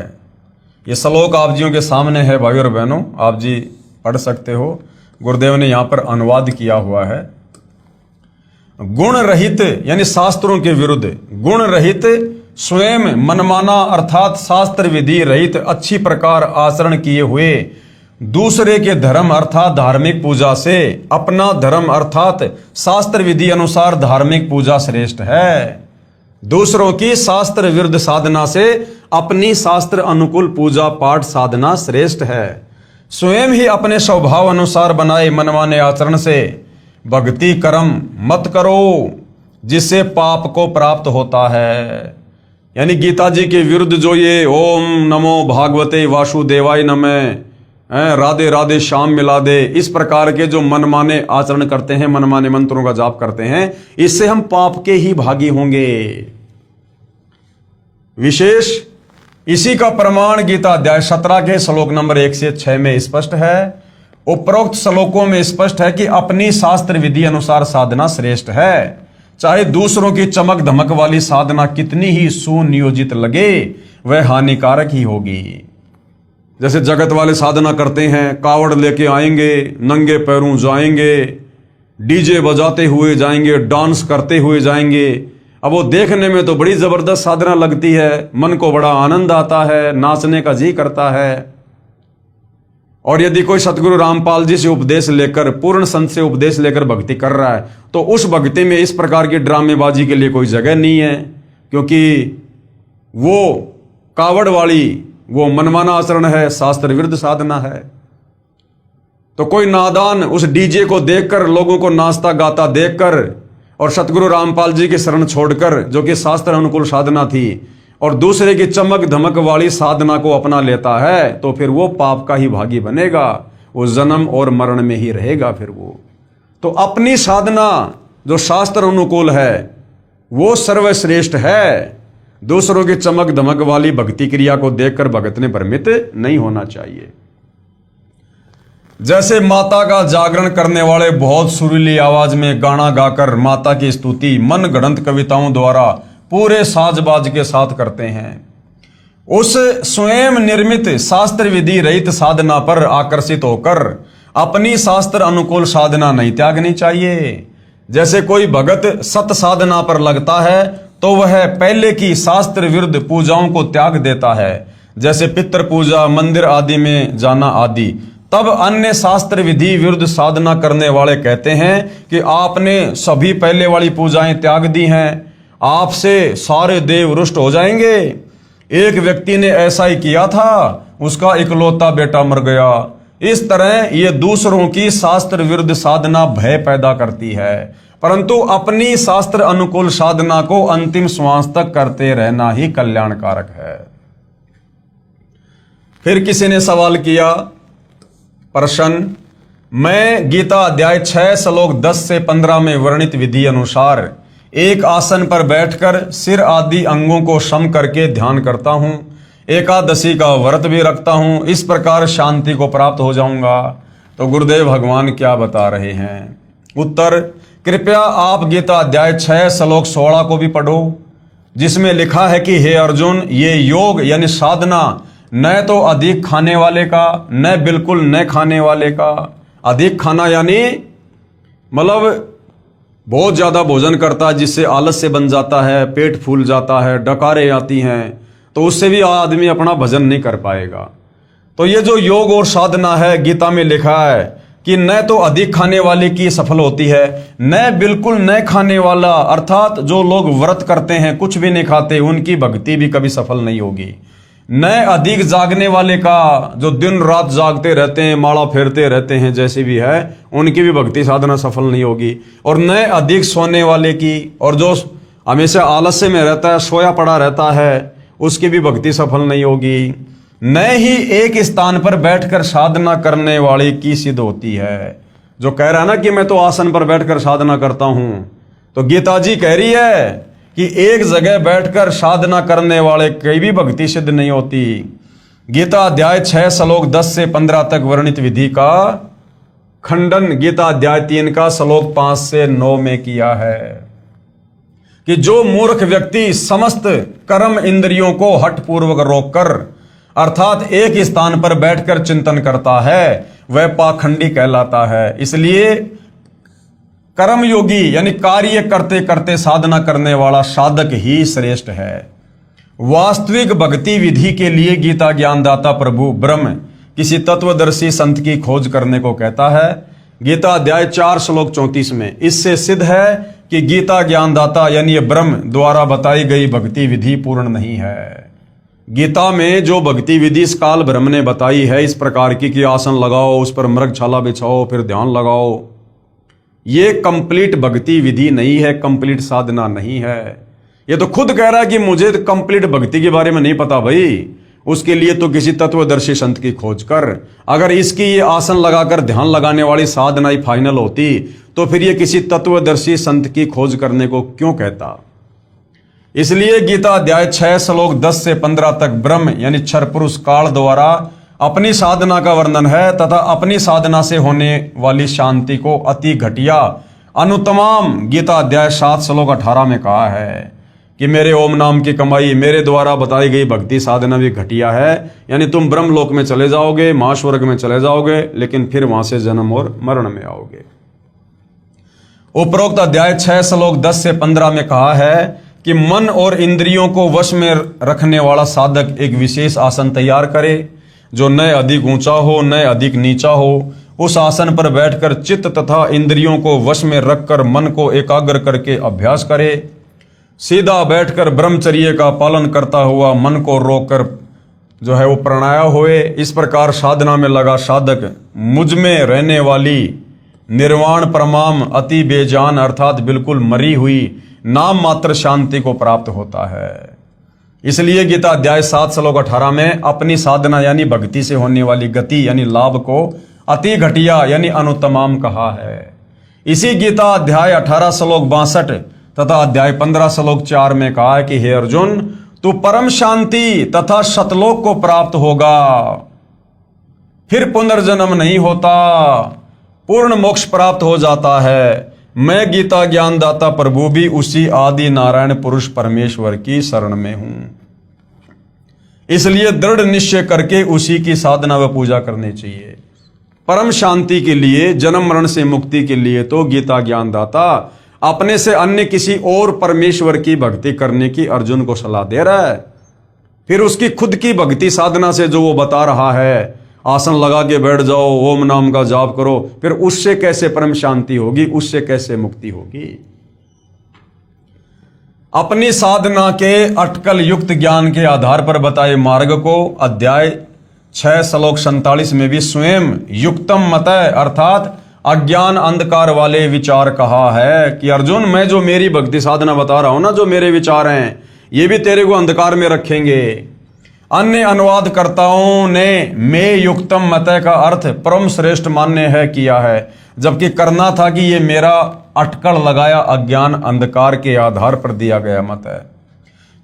ये श्लोक आप जियों के सामने है भाई और बहनों, आप जी पढ़ सकते हो। गुरुदेव ने यहां पर अनुवाद किया हुआ है। गुण रहित यानी शास्त्रों के विरुद्ध, गुण रहित स्वयं मनमाना अर्थात शास्त्र विधि रहित अच्छी प्रकार आचरण किए हुए दूसरे के धर्म अर्थात धार्मिक पूजा से अपना धर्म अर्थात शास्त्र विधि अनुसार धार्मिक पूजा श्रेष्ठ है। दूसरों की शास्त्र विरुद्ध साधना से अपनी शास्त्र अनुकूल पूजा पाठ साधना श्रेष्ठ है। स्वयं ही अपने स्वभाव अनुसार बनाए मनमाने आचरण से भक्ति कर्म मत करो, जिससे पाप को प्राप्त होता है। यानी गीता जी के विरुद्ध जो ये ओम नमो भागवते वासुदेवाय नमः, राधे राधे श्याम मिला दे, इस प्रकार के जो मनमाने आचरण करते हैं, मनमाने मंत्रों का जाप करते हैं, इससे हम पाप के ही भागी होंगे। विशेष इसी का प्रमाण गीता अध्याय 17 के श्लोक नंबर 1 से 6 में स्पष्ट है। उपरोक्त श्लोकों में स्पष्ट है कि अपनी शास्त्र विधि अनुसार साधना श्रेष्ठ है, चाहे दूसरों की चमक धमक वाली साधना कितनी ही सुनियोजित लगे, वह हानिकारक ही होगी। जैसे जगत वाले साधना करते हैं, कावड़ लेके आएंगे, नंगे पैरों जाएंगे, डीजे बजाते हुए जाएंगे, डांस करते हुए जाएंगे, अब वो देखने में तो बड़ी जबरदस्त साधना लगती है, मन को बड़ा आनंद आता है, नाचने का जी करता है। और यदि कोई सतगुरु रामपाल जी से उपदेश लेकर, पूर्ण संत से उपदेश लेकर भक्ति कर रहा है, तो उस भक्ति में इस प्रकार की ड्रामेबाजी के लिए कोई जगह नहीं है, क्योंकि वो कावड़ वाली, वो मनमाना आचरण है, शास्त्र विरुद्ध साधना है। तो कोई नादान उस डीजे को देखकर, लोगों को नाचता गाता देखकर और सतगुरु रामपाल जी की शरण छोड़कर, जो कि शास्त्र अनुकूल साधना थी, और दूसरे की चमक धमक वाली साधना को अपना लेता है, तो फिर वो पाप का ही भागी बनेगा, वो जन्म और मरण में ही रहेगा फिर वो। तो अपनी साधना जो शास्त्र अनुकूल है वो सर्वश्रेष्ठ है। दूसरों की चमक धमक वाली भक्ति क्रिया को देखकर भगत ने भ्रमित नहीं होना चाहिए। जैसे माता का जागरण करने वाले बहुत सुरीली आवाज में गाना गाकर माता की स्तुति मन गढ़ंत कविताओं द्वारा पूरे साजबाज के साथ करते हैं, उस स्वयं निर्मित शास्त्र विधि रहित साधना पर आकर्षित होकर अपनी शास्त्र अनुकूल साधना नहीं त्यागनी चाहिए। जैसे कोई भगत सत साधना पर लगता है तो वह पहले की शास्त्र विरुद्ध पूजाओं को त्याग देता है, जैसे पितृ पूजा, मंदिर आदि में जाना आदि। तब अन्य शास्त्र विधि विरुद्ध साधना करने वाले कहते हैं कि आपने सभी पहले वाली पूजाएं त्याग दी हैं, आपसे सारे देव रुष्ट हो जाएंगे। एक व्यक्ति ने ऐसा ही किया था, उसका इकलौता बेटा मर गया। इस तरह ये दूसरों की शास्त्र विरुद्ध साधना भय पैदा करती है, परंतु अपनी शास्त्र अनुकूल साधना को अंतिम श्वास तक करते रहना ही कल्याणकारक है। फिर किसी ने सवाल किया, प्रश्न, मैं गीता अध्याय 6 श्लोक 10 से 15 में वर्णित विधि अनुसार एक आसन पर बैठकर सिर आदि अंगों को सम करके ध्यान करता हूं, एकादशी का व्रत भी रखता हूं, इस प्रकार शांति को प्राप्त हो जाऊंगा। तो गुरुदेव भगवान क्या बता रहे हैं? उत्तर, कृपया आप गीता अध्याय 6 श्लोक 16 को भी पढ़ो, जिसमें लिखा है कि हे अर्जुन, ये योग यानी साधना न तो अधिक खाने वाले का, न बिल्कुल न खाने वाले का। अधिक खाना यानी मतलब बहुत ज्यादा भोजन करता है, जिससे आलस्य बन जाता है, पेट फूल जाता है, डकारें आती हैं, तो उससे भी आदमी अपना भजन नहीं कर पाएगा। तो ये जो योग और साधना है, गीता में लिखा है कि न तो अधिक खाने वाले की सफल होती है, न बिल्कुल न खाने वाला, अर्थात जो लोग व्रत करते हैं, कुछ भी नहीं खाते, उनकी भक्ति भी कभी सफल नहीं होगी। न अधिक जागने वाले का, जो दिन रात जागते रहते हैं, माला फेरते रहते हैं, जैसे भी है, उनकी भी भक्ति साधना सफल नहीं होगी। और न अधिक सोने वाले की, और जो हमेशा आलस्य में रहता है, सोया पड़ा रहता है, उसकी भी भक्ति सफल नहीं होगी। न ही एक स्थान पर बैठकर साधना करने वाले की सिद्ध होती है। जो कह रहा है ना कि मैं तो आसन पर बैठकर साधना करता हूं, तो गीता जी कह रही है कि एक जगह बैठकर साधना करने वाले की भी भक्ति सिद्ध नहीं होती। गीता अध्याय 6 श्लोक 10 से 15 तक वर्णित विधि का खंडन गीता अध्याय 3 का श्लोक 5 से 9 में किया है कि जो मूर्ख व्यक्ति समस्त कर्म इंद्रियों को हठपूर्वक रोककर, अर्थात एक स्थान पर बैठकर चिंतन करता है, वह पाखंडी कहलाता है। इसलिए कर्म योगी यानी कार्य करते करते साधना करने वाला साधक ही श्रेष्ठ है। वास्तविक भक्ति विधि के लिए गीता ज्ञानदाता प्रभु ब्रह्म किसी तत्वदर्शी संत की खोज करने को कहता है। गीता अध्याय 4 श्लोक 34 में इससे सिद्ध है कि गीता ज्ञानदाता यानी ये ब्रह्म द्वारा बताई गई भक्ति विधि पूर्ण नहीं है। गीता में जो भक्ति विधि इस काल ब्रह्म ने बताई है, इस प्रकार की कि आसन लगाओ, उस पर मृगछाला बिछाओ, फिर ध्यान लगाओ, ये कंप्लीट भक्ति विधि नहीं है, कंप्लीट साधना नहीं है। ये तो खुद कह रहा है कि मुझे तो कंप्लीट भक्ति के बारे में नहीं पता भाई, उसके लिए तो किसी तत्वदर्शी संत की खोज कर। अगर इसकी ये आसन लगाकर ध्यान लगाने वाली साधना ही फाइनल होती तो फिर ये किसी तत्वदर्शी संत की खोज करने को क्यों कहता। इसलिए गीता अध्याय 6 श्लोक 10 से 15 तक ब्रह्म यानी क्षर पुरुष काल द्वारा अपनी साधना का वर्णन है तथा अपनी साधना से होने वाली शांति को अति घटिया अनुतमाम गीता अध्याय 7 श्लोक 18 में कहा है कि मेरे ओम नाम की कमाई, मेरे द्वारा बताई गई भक्ति साधना भी घटिया है, यानी तुम ब्रह्मलोक में चले जाओगे, महास्वर्ग में चले जाओगे, लेकिन फिर वहां से जन्म और मरण में आओगे। उपरोक्त अध्याय 6 श्लोक 10 से 15 में कहा है कि मन और इंद्रियों को वश में रखने वाला साधक एक विशेष आसन तैयार करे, जो न अधिक ऊंचा हो न अधिक नीचा हो। उस आसन पर बैठकर चित्त तथा इंद्रियों को वश में रखकर मन को एकाग्र करके अभ्यास करे। सीधा बैठकर ब्रह्मचर्य का पालन करता हुआ मन को रोककर जो है वो प्राणायाम होए। इस प्रकार साधना में लगा साधक मुझ में रहने वाली निर्वाण परमाम अति बेजान अर्थात बिल्कुल मरी हुई नाम मात्र शांति को प्राप्त होता है। इसलिए गीता अध्याय 7 श्लोक 18 में अपनी साधना यानी भक्ति से होने वाली गति यानी लाभ को अति घटिया यानी अनुत्तमाम कहा है। इसी गीता अध्याय 18 श्लोक 62 तथा अध्याय 15 श्लोक 4 में कहा है कि हे अर्जुन, तू परम शांति तथा सतलोक को प्राप्त होगा, फिर पुनर्जन्म नहीं होता, पूर्ण मोक्ष प्राप्त हो जाता है। मैं गीता ज्ञानदाता प्रभु भी उसी आदि नारायण पुरुष परमेश्वर की शरण में हूं। इसलिए दृढ़ निश्चय करके उसी की साधना व पूजा करनी चाहिए। परम शांति के लिए, जन्म मरण से मुक्ति के लिए तो गीता ज्ञानदाता अपने से अन्य किसी और परमेश्वर की भक्ति करने की अर्जुन को सलाह दे रहा है। फिर उसकी खुद की भक्ति साधना से जो वो बता रहा है, आसन लगा के बैठ जाओ, ओम नाम का जाप करो, फिर उससे कैसे परम शांति होगी, उससे कैसे मुक्ति होगी। अपनी साधना के अटकल युक्त ज्ञान के आधार पर बताए मार्ग को अध्याय 6 श्लोक 47 में भी स्वयं युक्तम मत अर्थात अज्ञान अंधकार वाले विचार कहा है कि अर्जुन, मैं जो मेरी भक्ति साधना बता रहा हूं ना, जो मेरे विचार हैं, ये भी तेरे को अंधकार में रखेंगे। अन्य अनुवादकर्ताओं ने में युक्तम मत का अर्थ परम श्रेष्ठ मान्य है किया है, जबकि करना था कि ये मेरा अटकल लगाया अज्ञान अंधकार के आधार पर दिया गया मत है।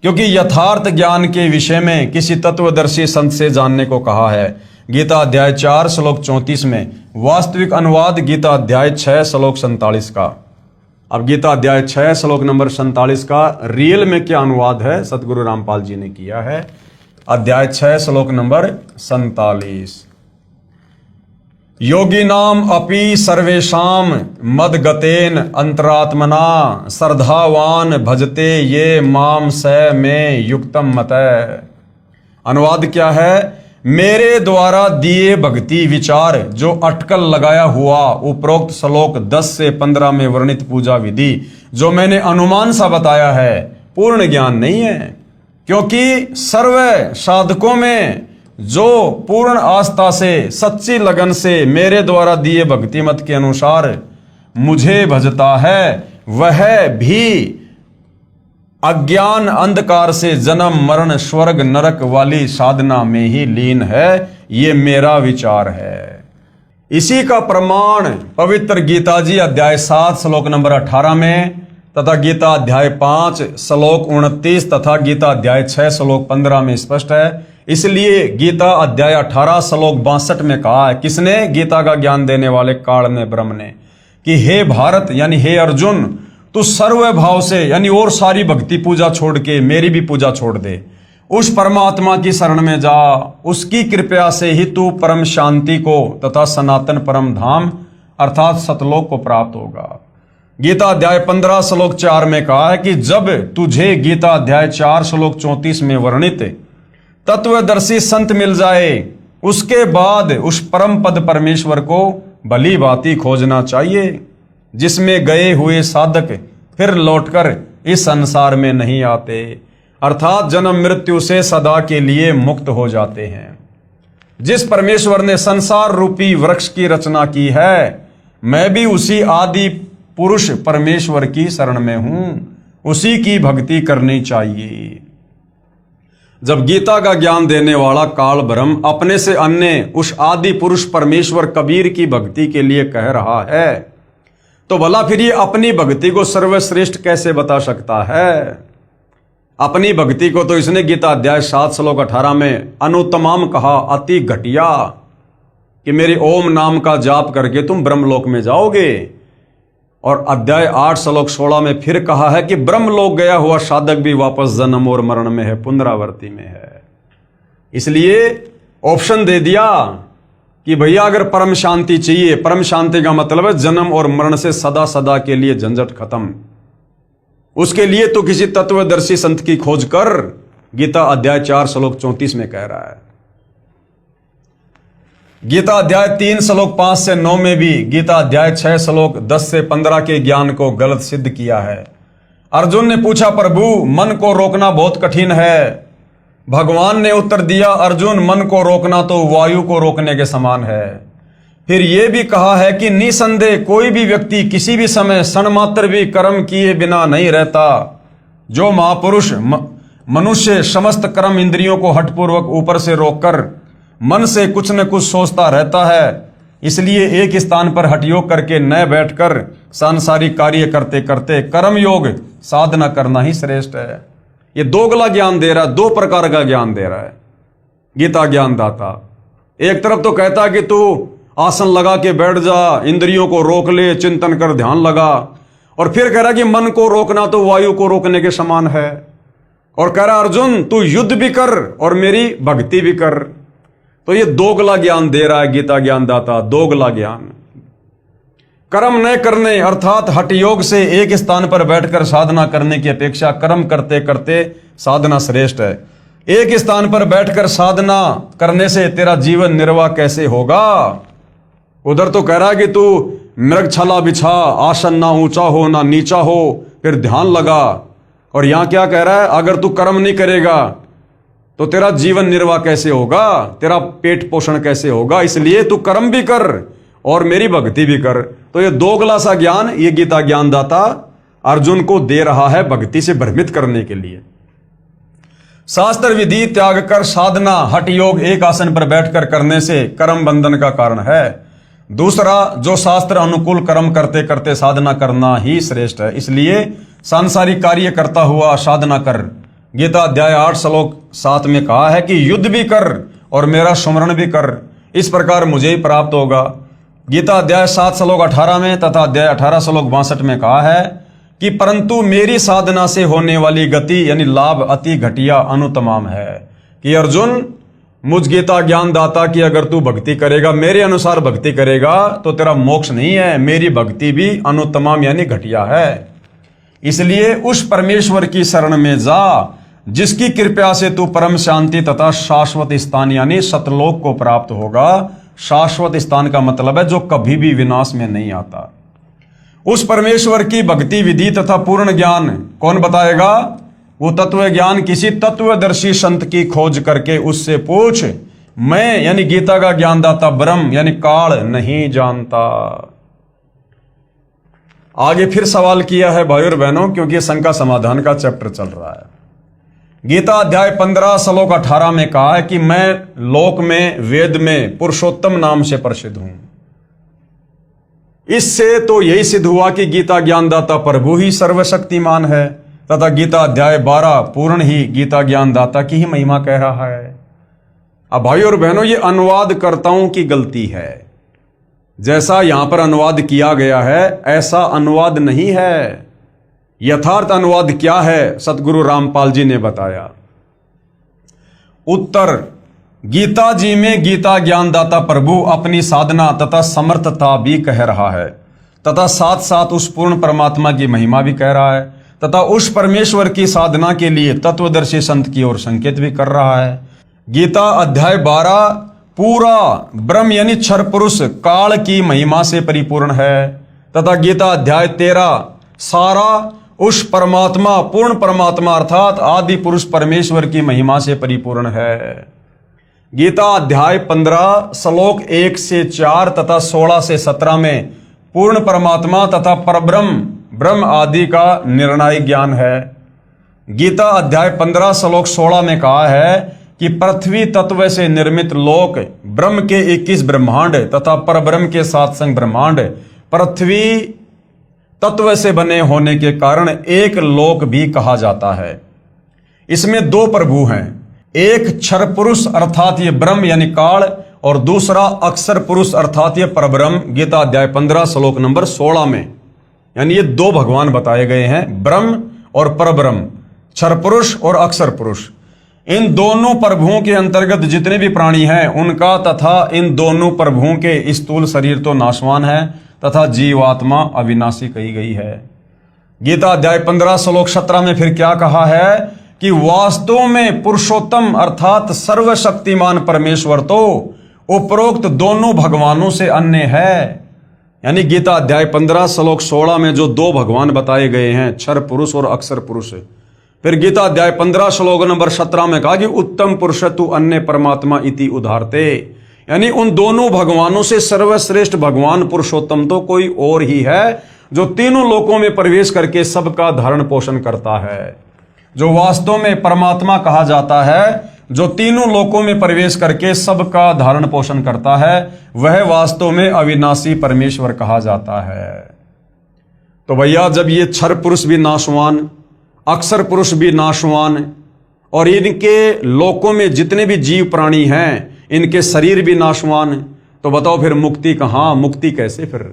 क्योंकि यथार्थ ज्ञान के विषय में किसी तत्वदर्शी संत से जानने को कहा है। गीता अध्याय 4 श्लोक 34 में वास्तविक अनुवाद गीता अध्याय 6 श्लोक 47 का। अब गीता अध्याय 6 श्लोक नंबर 47 का रियल में क्या अनुवाद है सतगुरु रामपाल जी ने किया है। अध्याय 6 श्लोक नंबर 47, योगिनाम अपि सर्वेशाम मदगतेन अंतरात्मना श्रद्धावान भजते ये माम स में युक्तम मत। अनुवाद क्या है? मेरे द्वारा दिए भक्ति विचार जो अटकल लगाया हुआ उपरोक्त श्लोक 10 से 15 में वर्णित पूजा विधि जो मैंने अनुमान सा बताया है, पूर्ण ज्ञान नहीं है। क्योंकि सर्व साधकों में जो पूर्ण आस्था से सच्ची लगन से मेरे द्वारा दिए भक्ति मत के अनुसार मुझे भजता है, वह भी अज्ञान अंधकार से जन्म मरण स्वर्ग नरक वाली साधना में ही लीन है। ये मेरा विचार है। इसी का प्रमाण पवित्र गीता जी अध्याय 7 श्लोक नंबर 18 में तथा गीता अध्याय 5 श्लोक 29 तथा गीता अध्याय 6 श्लोक 15 में स्पष्ट है। इसलिए गीता अध्याय 18 श्लोक 62 में कहा है, किसने? गीता का ज्ञान देने वाले काल ने, ब्रह्म ने, कि हे भारत यानी हे अर्जुन, तू सर्व भाव से यानी और सारी भक्ति पूजा छोड़ के मेरी भी पूजा छोड़ दे, उस परमात्मा की शरण में जा। उसकी कृपया से ही तू परम शांति को तथा सनातन परम धाम अर्थात सतलोक को प्राप्त होगा। गीता अध्याय 15 श्लोक 4 में कहा है कि जब तुझे गीता अध्याय 4 श्लोक 34 में वर्णित तत्वदर्शी संत मिल जाए, उसके बाद उस परम पद परमेश्वर को भली भांति खोजना चाहिए, जिसमें गए हुए साधक फिर लौटकर इस संसार में नहीं आते, अर्थात जन्म मृत्यु से सदा के लिए मुक्त हो जाते हैं। जिस परमेश्वर ने संसार रूपी वृक्ष की रचना की है, मैं भी उसी आदि पुरुष परमेश्वर की शरण में हूं, उसी की भक्ति करनी चाहिए। जब गीता का ज्ञान देने वाला काल ब्रह्म अपने से अन्य उस आदि पुरुष परमेश्वर कबीर की भक्ति के लिए कह रहा है, तो भला फिर ये अपनी भक्ति को सर्वश्रेष्ठ कैसे बता सकता है? अपनी भक्ति को तो इसने गीता अध्याय 7 श्लोक 18 में अनुत्तमाम कहा, अति घटिया, कि मेरे ओम नाम का जाप करके तुम ब्रह्मलोक में जाओगे। और अध्याय 8 श्लोक 16 में फिर कहा है कि ब्रह्मलोक गया हुआ साधक भी वापस जन्म और मरण में है, पुनरावृत्ति में है। इसलिए ऑप्शन दे दिया कि भैया अगर परम शांति चाहिए, परम शांति का मतलब है जन्म और मरण से सदा सदा के लिए झंझट खत्म। उसके लिए तो किसी तत्वदर्शी संत की खोज कर, गीता अध्याय 4 श्लोक 34 में कह रहा है। गीता अध्याय 3 श्लोक 5 से 9 में भी गीता अध्याय 6 श्लोक 10 से 15 के ज्ञान को गलत सिद्ध किया है। अर्जुन ने पूछा, प्रभु मन को रोकना बहुत कठिन है। भगवान ने उत्तर दिया, अर्जुन मन को रोकना तो वायु को रोकने के समान है। फिर यह भी कहा है कि निसंदेह कोई भी व्यक्ति किसी भी समय क्षण मात्र भी कर्म किए बिना नहीं रहता। जो महापुरुष मनुष्य समस्त कर्म इंद्रियों को हठपूर्वक ऊपर से रोककर मन से कुछ न कुछ सोचता रहता है, इसलिए एक स्थान पर हठयोग करके न बैठकर सांसारिक कार्य करते करते कर्म योग साधना करना ही श्रेष्ठ है। ये दोगला ज्ञान दे रहा है, दो प्रकार का ज्ञान दे रहा है गीता ज्ञान दाता। एक तरफ तो कहता है कि तू आसन लगा के बैठ जा, इंद्रियों को रोक ले, चिंतन कर, ध्यान लगा, और फिर कह रहा है कि मन को रोकना तो वायु को रोकने के समान है, और कह रहा अर्जुन तू युद्ध भी कर और मेरी भक्ति भी कर। तो ये दोगला ज्ञान दे रहा है गीता ज्ञान दाता, दोगला ज्ञान। कर्म न करने अर्थात हठ योग से एक स्थान पर बैठकर साधना करने की अपेक्षा कर्म करते करते साधना श्रेष्ठ है। एक स्थान पर बैठकर साधना करने से तेरा जीवन निर्वाह कैसे होगा? उधर तो कह रहा है कि तू मृगछाला बिछा, आसन ना ऊंचा हो ना नीचा हो, फिर ध्यान लगा। और यहां क्या कह रहा है, अगर तू कर्म नहीं करेगा तो तेरा जीवन निर्वाह कैसे होगा, तेरा पेट पोषण कैसे होगा, इसलिए तू कर्म भी कर और मेरी भक्ति भी कर। तो ये दोगला सा ज्ञान ये गीता ज्ञान दाता अर्जुन को दे रहा है भक्ति से भ्रमित करने के लिए। शास्त्र विधि त्याग कर साधना हठ योग एक आसन पर बैठकर करने से कर्म बंधन का कारण है। दूसरा, जो शास्त्र अनुकूल कर्म करते करते साधना करना ही श्रेष्ठ है, इसलिए सांसारिक कार्य करता हुआ साधना कर। गीता अध्याय 8 श्लोक 7 में कहा है कि युद्ध भी कर और मेरा स्मरण भी कर, इस प्रकार मुझे ही प्राप्त होगा। गीता अध्याय 7 श्लोक 18 में तथा अध्याय 18 श्लोक 62 में कहा है कि परंतु मेरी साधना से होने वाली गति यानी लाभ अति घटिया अनुतमाम है। कि अर्जुन मुझ गीता ज्ञान दाता की अगर तू भक्ति करेगा, मेरे अनुसार भक्ति करेगा तो तेरा मोक्ष नहीं है, मेरी भक्ति भी अनुतमाम यानी घटिया है। इसलिए उस परमेश्वर की शरण में जा जिसकी कृपा से तू परम शांति तथा शाश्वत स्थान यानी सतलोक को प्राप्त होगा। शाश्वत स्थान का मतलब है जो कभी भी विनाश में नहीं आता। उस परमेश्वर की भक्ति विधि तथा पूर्ण ज्ञान कौन बताएगा? वो तत्व ज्ञान किसी तत्वदर्शी संत की खोज करके उससे पूछ, मैं यानी गीता का ज्ञानदाता ब्रह्म यानी काल नहीं जानता। आगे फिर सवाल किया है भाइयों और बहनों, क्योंकि शंका समाधान का चैप्टर चल रहा है। गीता अध्याय 15 श्लोक 18 में कहा है कि मैं लोक में वेद में पुरुषोत्तम नाम से प्रसिद्ध हूं। इससे तो यही सिद्ध हुआ कि गीता ज्ञानदाता प्रभु ही सर्वशक्तिमान है, तथा गीता अध्याय 12 पूर्ण ही गीता ज्ञानदाता की ही महिमा कह रहा है। अब भाइयों और बहनों, ये अनुवादकर्ताओं की गलती है। जैसा यहां पर अनुवाद किया गया है ऐसा अनुवाद नहीं है। यथार्थ अनुवाद क्या है सतगुरु रामपाल जी ने बताया। उत्तर, गीता जी में गीता ज्ञानदाता प्रभु अपनी साधना तथा समर्थता भी कह रहा है, तथा साथ साथ उस पूर्ण परमात्मा की महिमा भी कह रहा है, तथा उस परमेश्वर की साधना के लिए तत्वदर्शी संत की ओर संकेत भी कर रहा है। गीता अध्याय 12 पूरा ब्रह्म यानी क्षर पुरुष काल की महिमा से परिपूर्ण है, तथा गीता अध्याय 13 सारा उस परमात्मा पूर्ण परमात्मा अर्थात आदि पुरुष परमेश्वर की महिमा से परिपूर्ण है। गीता अध्याय 15 श्लोक 1 से 4 तथा 16 से 17 में पूर्ण परमात्मा तथा परब्रह्म ब्रह्म आदि का निर्णायक ज्ञान है। गीता अध्याय 15 श्लोक 16 में कहा है कि पृथ्वी तत्व से निर्मित लोक ब्रह्म के 21 ब्रह्मांड तथा परब्रह्म के 7 संग ब्रह्मांड पृथ्वी तत्व से बने होने के कारण एक लोक भी कहा जाता है। इसमें दो प्रभु हैं, एक क्षर पुरुष अर्थात ये ब्रह्म यानी काल, और दूसरा अक्षर पुरुष अर्थात ये परब्रह्म। गीता अध्याय 15 श्लोक नंबर 16 में यानी ये दो भगवान बताए गए हैं, ब्रह्म और परब्रह्म, क्षर पुरुष और अक्षर पुरुष। इन दोनों प्रभुओं के अंतर्गत जितने भी प्राणी हैं उनका तथा इन दोनों प्रभुओं के स्थूल शरीर तो नाशवान है तथा जीवात्मा अविनाशी कही गई है। गीता अध्याय 15 श्लोक 17 में फिर क्या कहा है कि वास्तव में पुरुषोत्तम अर्थात सर्वशक्तिमान परमेश्वर तो उपरोक्त दोनों भगवानों से अन्य है। यानी गीता अध्याय 15 श्लोक 16 में जो दो भगवान बताए गए हैं, क्षर पुरुष और अक्षर पुरुष, फिर गीता अध्याय 15 श्लोक नंबर 17 में कहा कि उत्तम पुरुष तु अन्य परमात्मा इति उदाहरते। यानी उन दोनों भगवानों से सर्वश्रेष्ठ भगवान पुरुषोत्तम तो कोई और ही है, जो तीनों लोकों में प्रवेश करके सबका धारण पोषण करता है। जो वास्तव में परमात्मा कहा जाता है, जो तीनों लोकों में प्रवेश करके सबका धारण पोषण करता है, वह वास्तव में अविनाशी परमेश्वर कहा जाता है। तो भैया जब ये क्षर पुरुष भी नाशवान, अक्षर पुरुष भी नाशवान, और इनके लोकों में जितने भी जीव प्राणी हैं इनके शरीर भी नाशवान, तो बताओ फिर मुक्ति कहां, मुक्ति कैसे? फिर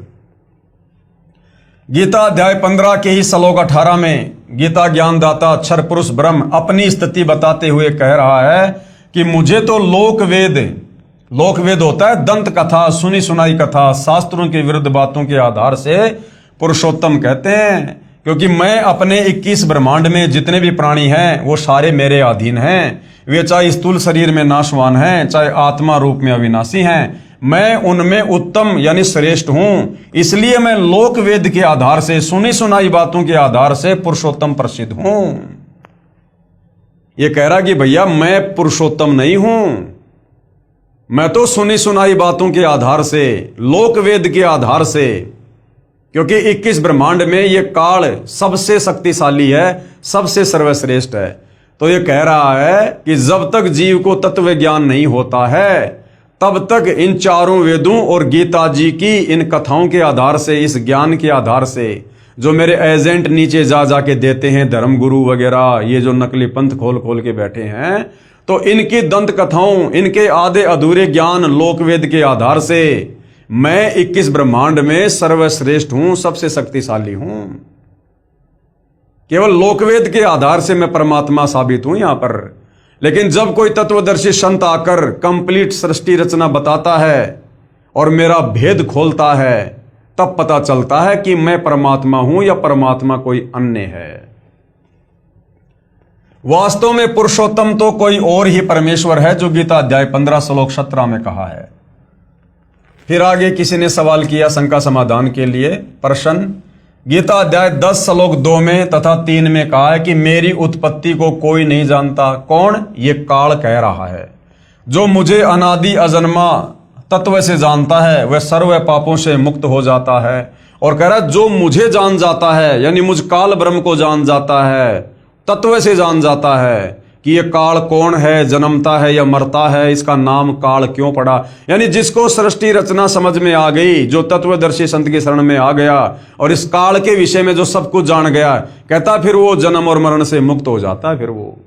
गीता अध्याय 15 के ही श्लोक 18 में गीता ज्ञानदाता अक्षर पुरुष ब्रह्म अपनी स्थिति बताते हुए कह रहा है कि मुझे तो लोक वेद होता है दंत कथा, सुनी सुनाई कथा, शास्त्रों के विरुद्ध बातों के आधार से पुरुषोत्तम कहते हैं, क्योंकि मैं अपने 21 ब्रह्मांड में जितने भी प्राणी हैं वो सारे मेरे अधीन हैं। वे चाहे स्थूल शरीर में नाशवान हैं, चाहे आत्मा रूप में अविनाशी हैं, मैं उनमें उत्तम यानी श्रेष्ठ हूं। इसलिए मैं लोक वेद के आधार से, सुनी सुनाई बातों के आधार से पुरुषोत्तम प्रसिद्ध हूं। यह कह रहा कि भैया मैं पुरुषोत्तम नहीं हूं, मैं तो सुनी सुनाई बातों के आधार से, लोक वेद के आधार से, क्योंकि 21 ब्रह्मांड में यह काल सबसे शक्तिशाली है, सबसे सर्वश्रेष्ठ है। तो यह कह रहा है कि जब तक जीव को तत्व ज्ञान नहीं होता है, तब तक इन चारों वेदों और गीता जी की इन कथाओं के आधार से, इस ज्ञान के आधार से जो मेरे एजेंट नीचे जा जाके देते हैं, धर्म गुरु वगैरह, ये जो नकली पंथ खोल खोल के बैठे हैं, तो इनकी दंत कथाओं, इनके आधे अधूरे ज्ञान लोकवेद के आधार से मैं 21 ब्रह्मांड में सर्वश्रेष्ठ हूं, सबसे शक्तिशाली हूं। केवल लोकवेद के आधार से मैं परमात्मा साबित हूं यहां पर। लेकिन जब कोई तत्वदर्शी संत आकर कंप्लीट सृष्टि रचना बताता है और मेरा भेद खोलता है, तब पता चलता है कि मैं परमात्मा हूं या परमात्मा कोई अन्य है। वास्तव में पुरुषोत्तम तो कोई और ही परमेश्वर है, जो गीता अध्याय 15 श्लोक 17 में कहा है। फिर आगे किसी ने सवाल किया शंका समाधान के लिए प्रश्न, गीता अध्याय 10 श्लोक 2 में तथा 3 में कहा है कि मेरी उत्पत्ति को कोई नहीं जानता। कौन? ये काल कह रहा है। जो मुझे अनादि अजन्मा तत्व से जानता है वह सर्व पापों से मुक्त हो जाता है। और कह रहा है जो मुझे जान जाता है, यानी मुझ काल ब्रह्म को जान जाता है, तत्व से जान जाता है कि ये काल कौन है, जन्मता है या मरता है, इसका नाम काल क्यों पड़ा। यानी जिसको सृष्टि रचना समझ में आ गई, जो तत्वदर्शी संत की शरण में आ गया और इस काल के विषय में जो सब कुछ जान गया, कहता फिर वो जन्म और मरण से मुक्त हो जाता है। फिर वो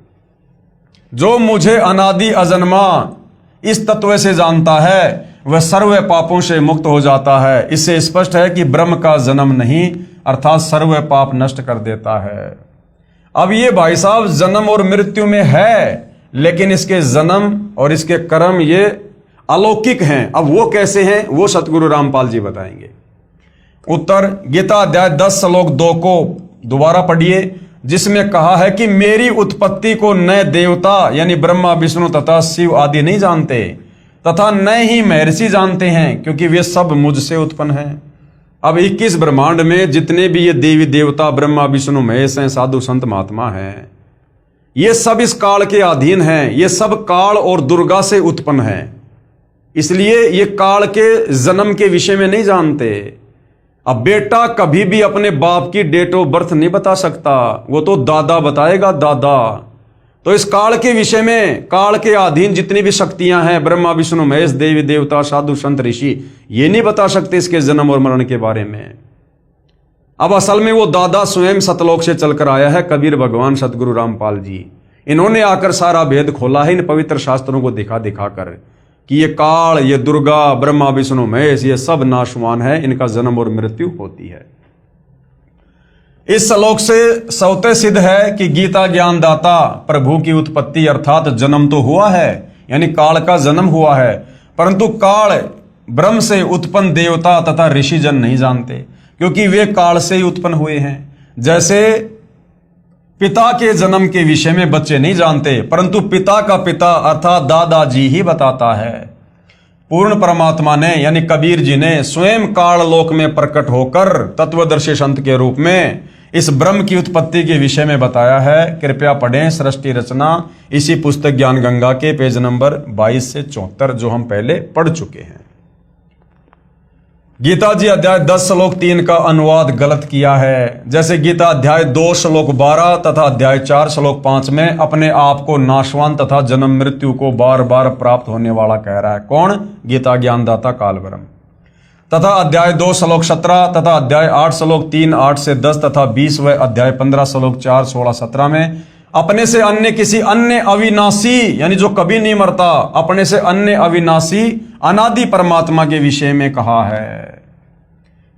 जो मुझे अनादि अजन्मा इस तत्व से जानता है वह सर्व पापों से मुक्त हो जाता है। इससे स्पष्ट है कि ब्रह्म का जन्म नहीं, अर्थात सर्व पाप नष्ट कर देता है। अब ये भाई साहब जन्म और मृत्यु में है, लेकिन इसके जन्म और इसके कर्म ये अलौकिक हैं। अब वो कैसे हैं, वो सतगुरु रामपाल जी बताएंगे। उत्तर, गीता अध्याय 10 श्लोक 2 को दोबारा पढ़िए, जिसमें कहा है कि मेरी उत्पत्ति को न देवता यानी ब्रह्मा विष्णु तथा शिव आदि नहीं जानते, तथा न ही महर्षि जानते हैं, क्योंकि वे सब मुझसे उत्पन्न हैं। अब 21 ब्रह्मांड में जितने भी ये देवी देवता ब्रह्मा विष्णु महेश हैं, साधु संत महात्मा हैं, ये सब इस काल के अधीन हैं। ये सब काल और दुर्गा से उत्पन्न हैं, इसलिए ये काल के जन्म के विषय में नहीं जानते। अब बेटा कभी भी अपने बाप की डेट ऑफ बर्थ नहीं बता सकता, वो तो दादा बताएगा, दादा। तो इस काल के विषय में, काल के अधीन जितनी भी शक्तियां हैं, ब्रह्मा विष्णु महेश, देवी देवता, साधु संत ऋषि, ये नहीं बता सकते इसके जन्म और मरण के बारे में। अब असल में वो दादा स्वयं सतलोक से चलकर आया है, कबीर भगवान सतगुरु रामपाल जी। इन्होंने आकर सारा भेद खोला है इन पवित्र शास्त्रों को दिखा दिखा कर कि ये काल, ये दुर्गा, ब्रह्मा विष्णु महेश, ये सब नाशवान है, इनका जन्म और मृत्यु होती है। इस श्लोक से स्वतः सिद्ध है कि गीता ज्ञानदाता प्रभु की उत्पत्ति अर्थात जन्म तो हुआ है, यानी काल का जन्म हुआ है, परंतु काल ब्रह्म से उत्पन्न देवता तथा ऋषिजन नहीं जानते, क्योंकि वे काल से ही उत्पन्न हुए हैं। जैसे पिता के जन्म के विषय में बच्चे नहीं जानते, परंतु पिता का पिता अर्थात दादाजी ही बताता है। पूर्ण परमात्मा ने यानी कबीर जी ने स्वयं काल लोक में प्रकट होकर तत्वदर्शी संत के रूप में इस ब्रह्म की उत्पत्ति के विषय में बताया है। कृपया पढ़ें सृष्टि रचना, इसी पुस्तक ज्ञान गंगा के पेज नंबर 22 से 74, जो हम पहले पढ़ चुके हैं। गीता जी अध्याय 10 श्लोक 3 का अनुवाद गलत किया है। जैसे गीता अध्याय 2 श्लोक 12 तथा अध्याय 4 श्लोक 5 में अपने आप को नाशवान तथा जन्म मृत्यु को बार बार प्राप्त होने वाला कह रहा है। कौन? गीता ज्ञानदाता काल ब्रह्म। तथा अध्याय 2 श्लोक 17 तथा अध्याय 8 श्लोक 3, 8 से 10 तथा 20 व अध्याय 15 श्लोक 4, 16, 17 में अपने से अन्य किसी अन्य अविनाशी यानी जो कभी नहीं मरता, अपने से अन्य अविनाशी अनादि परमात्मा के विषय में कहा है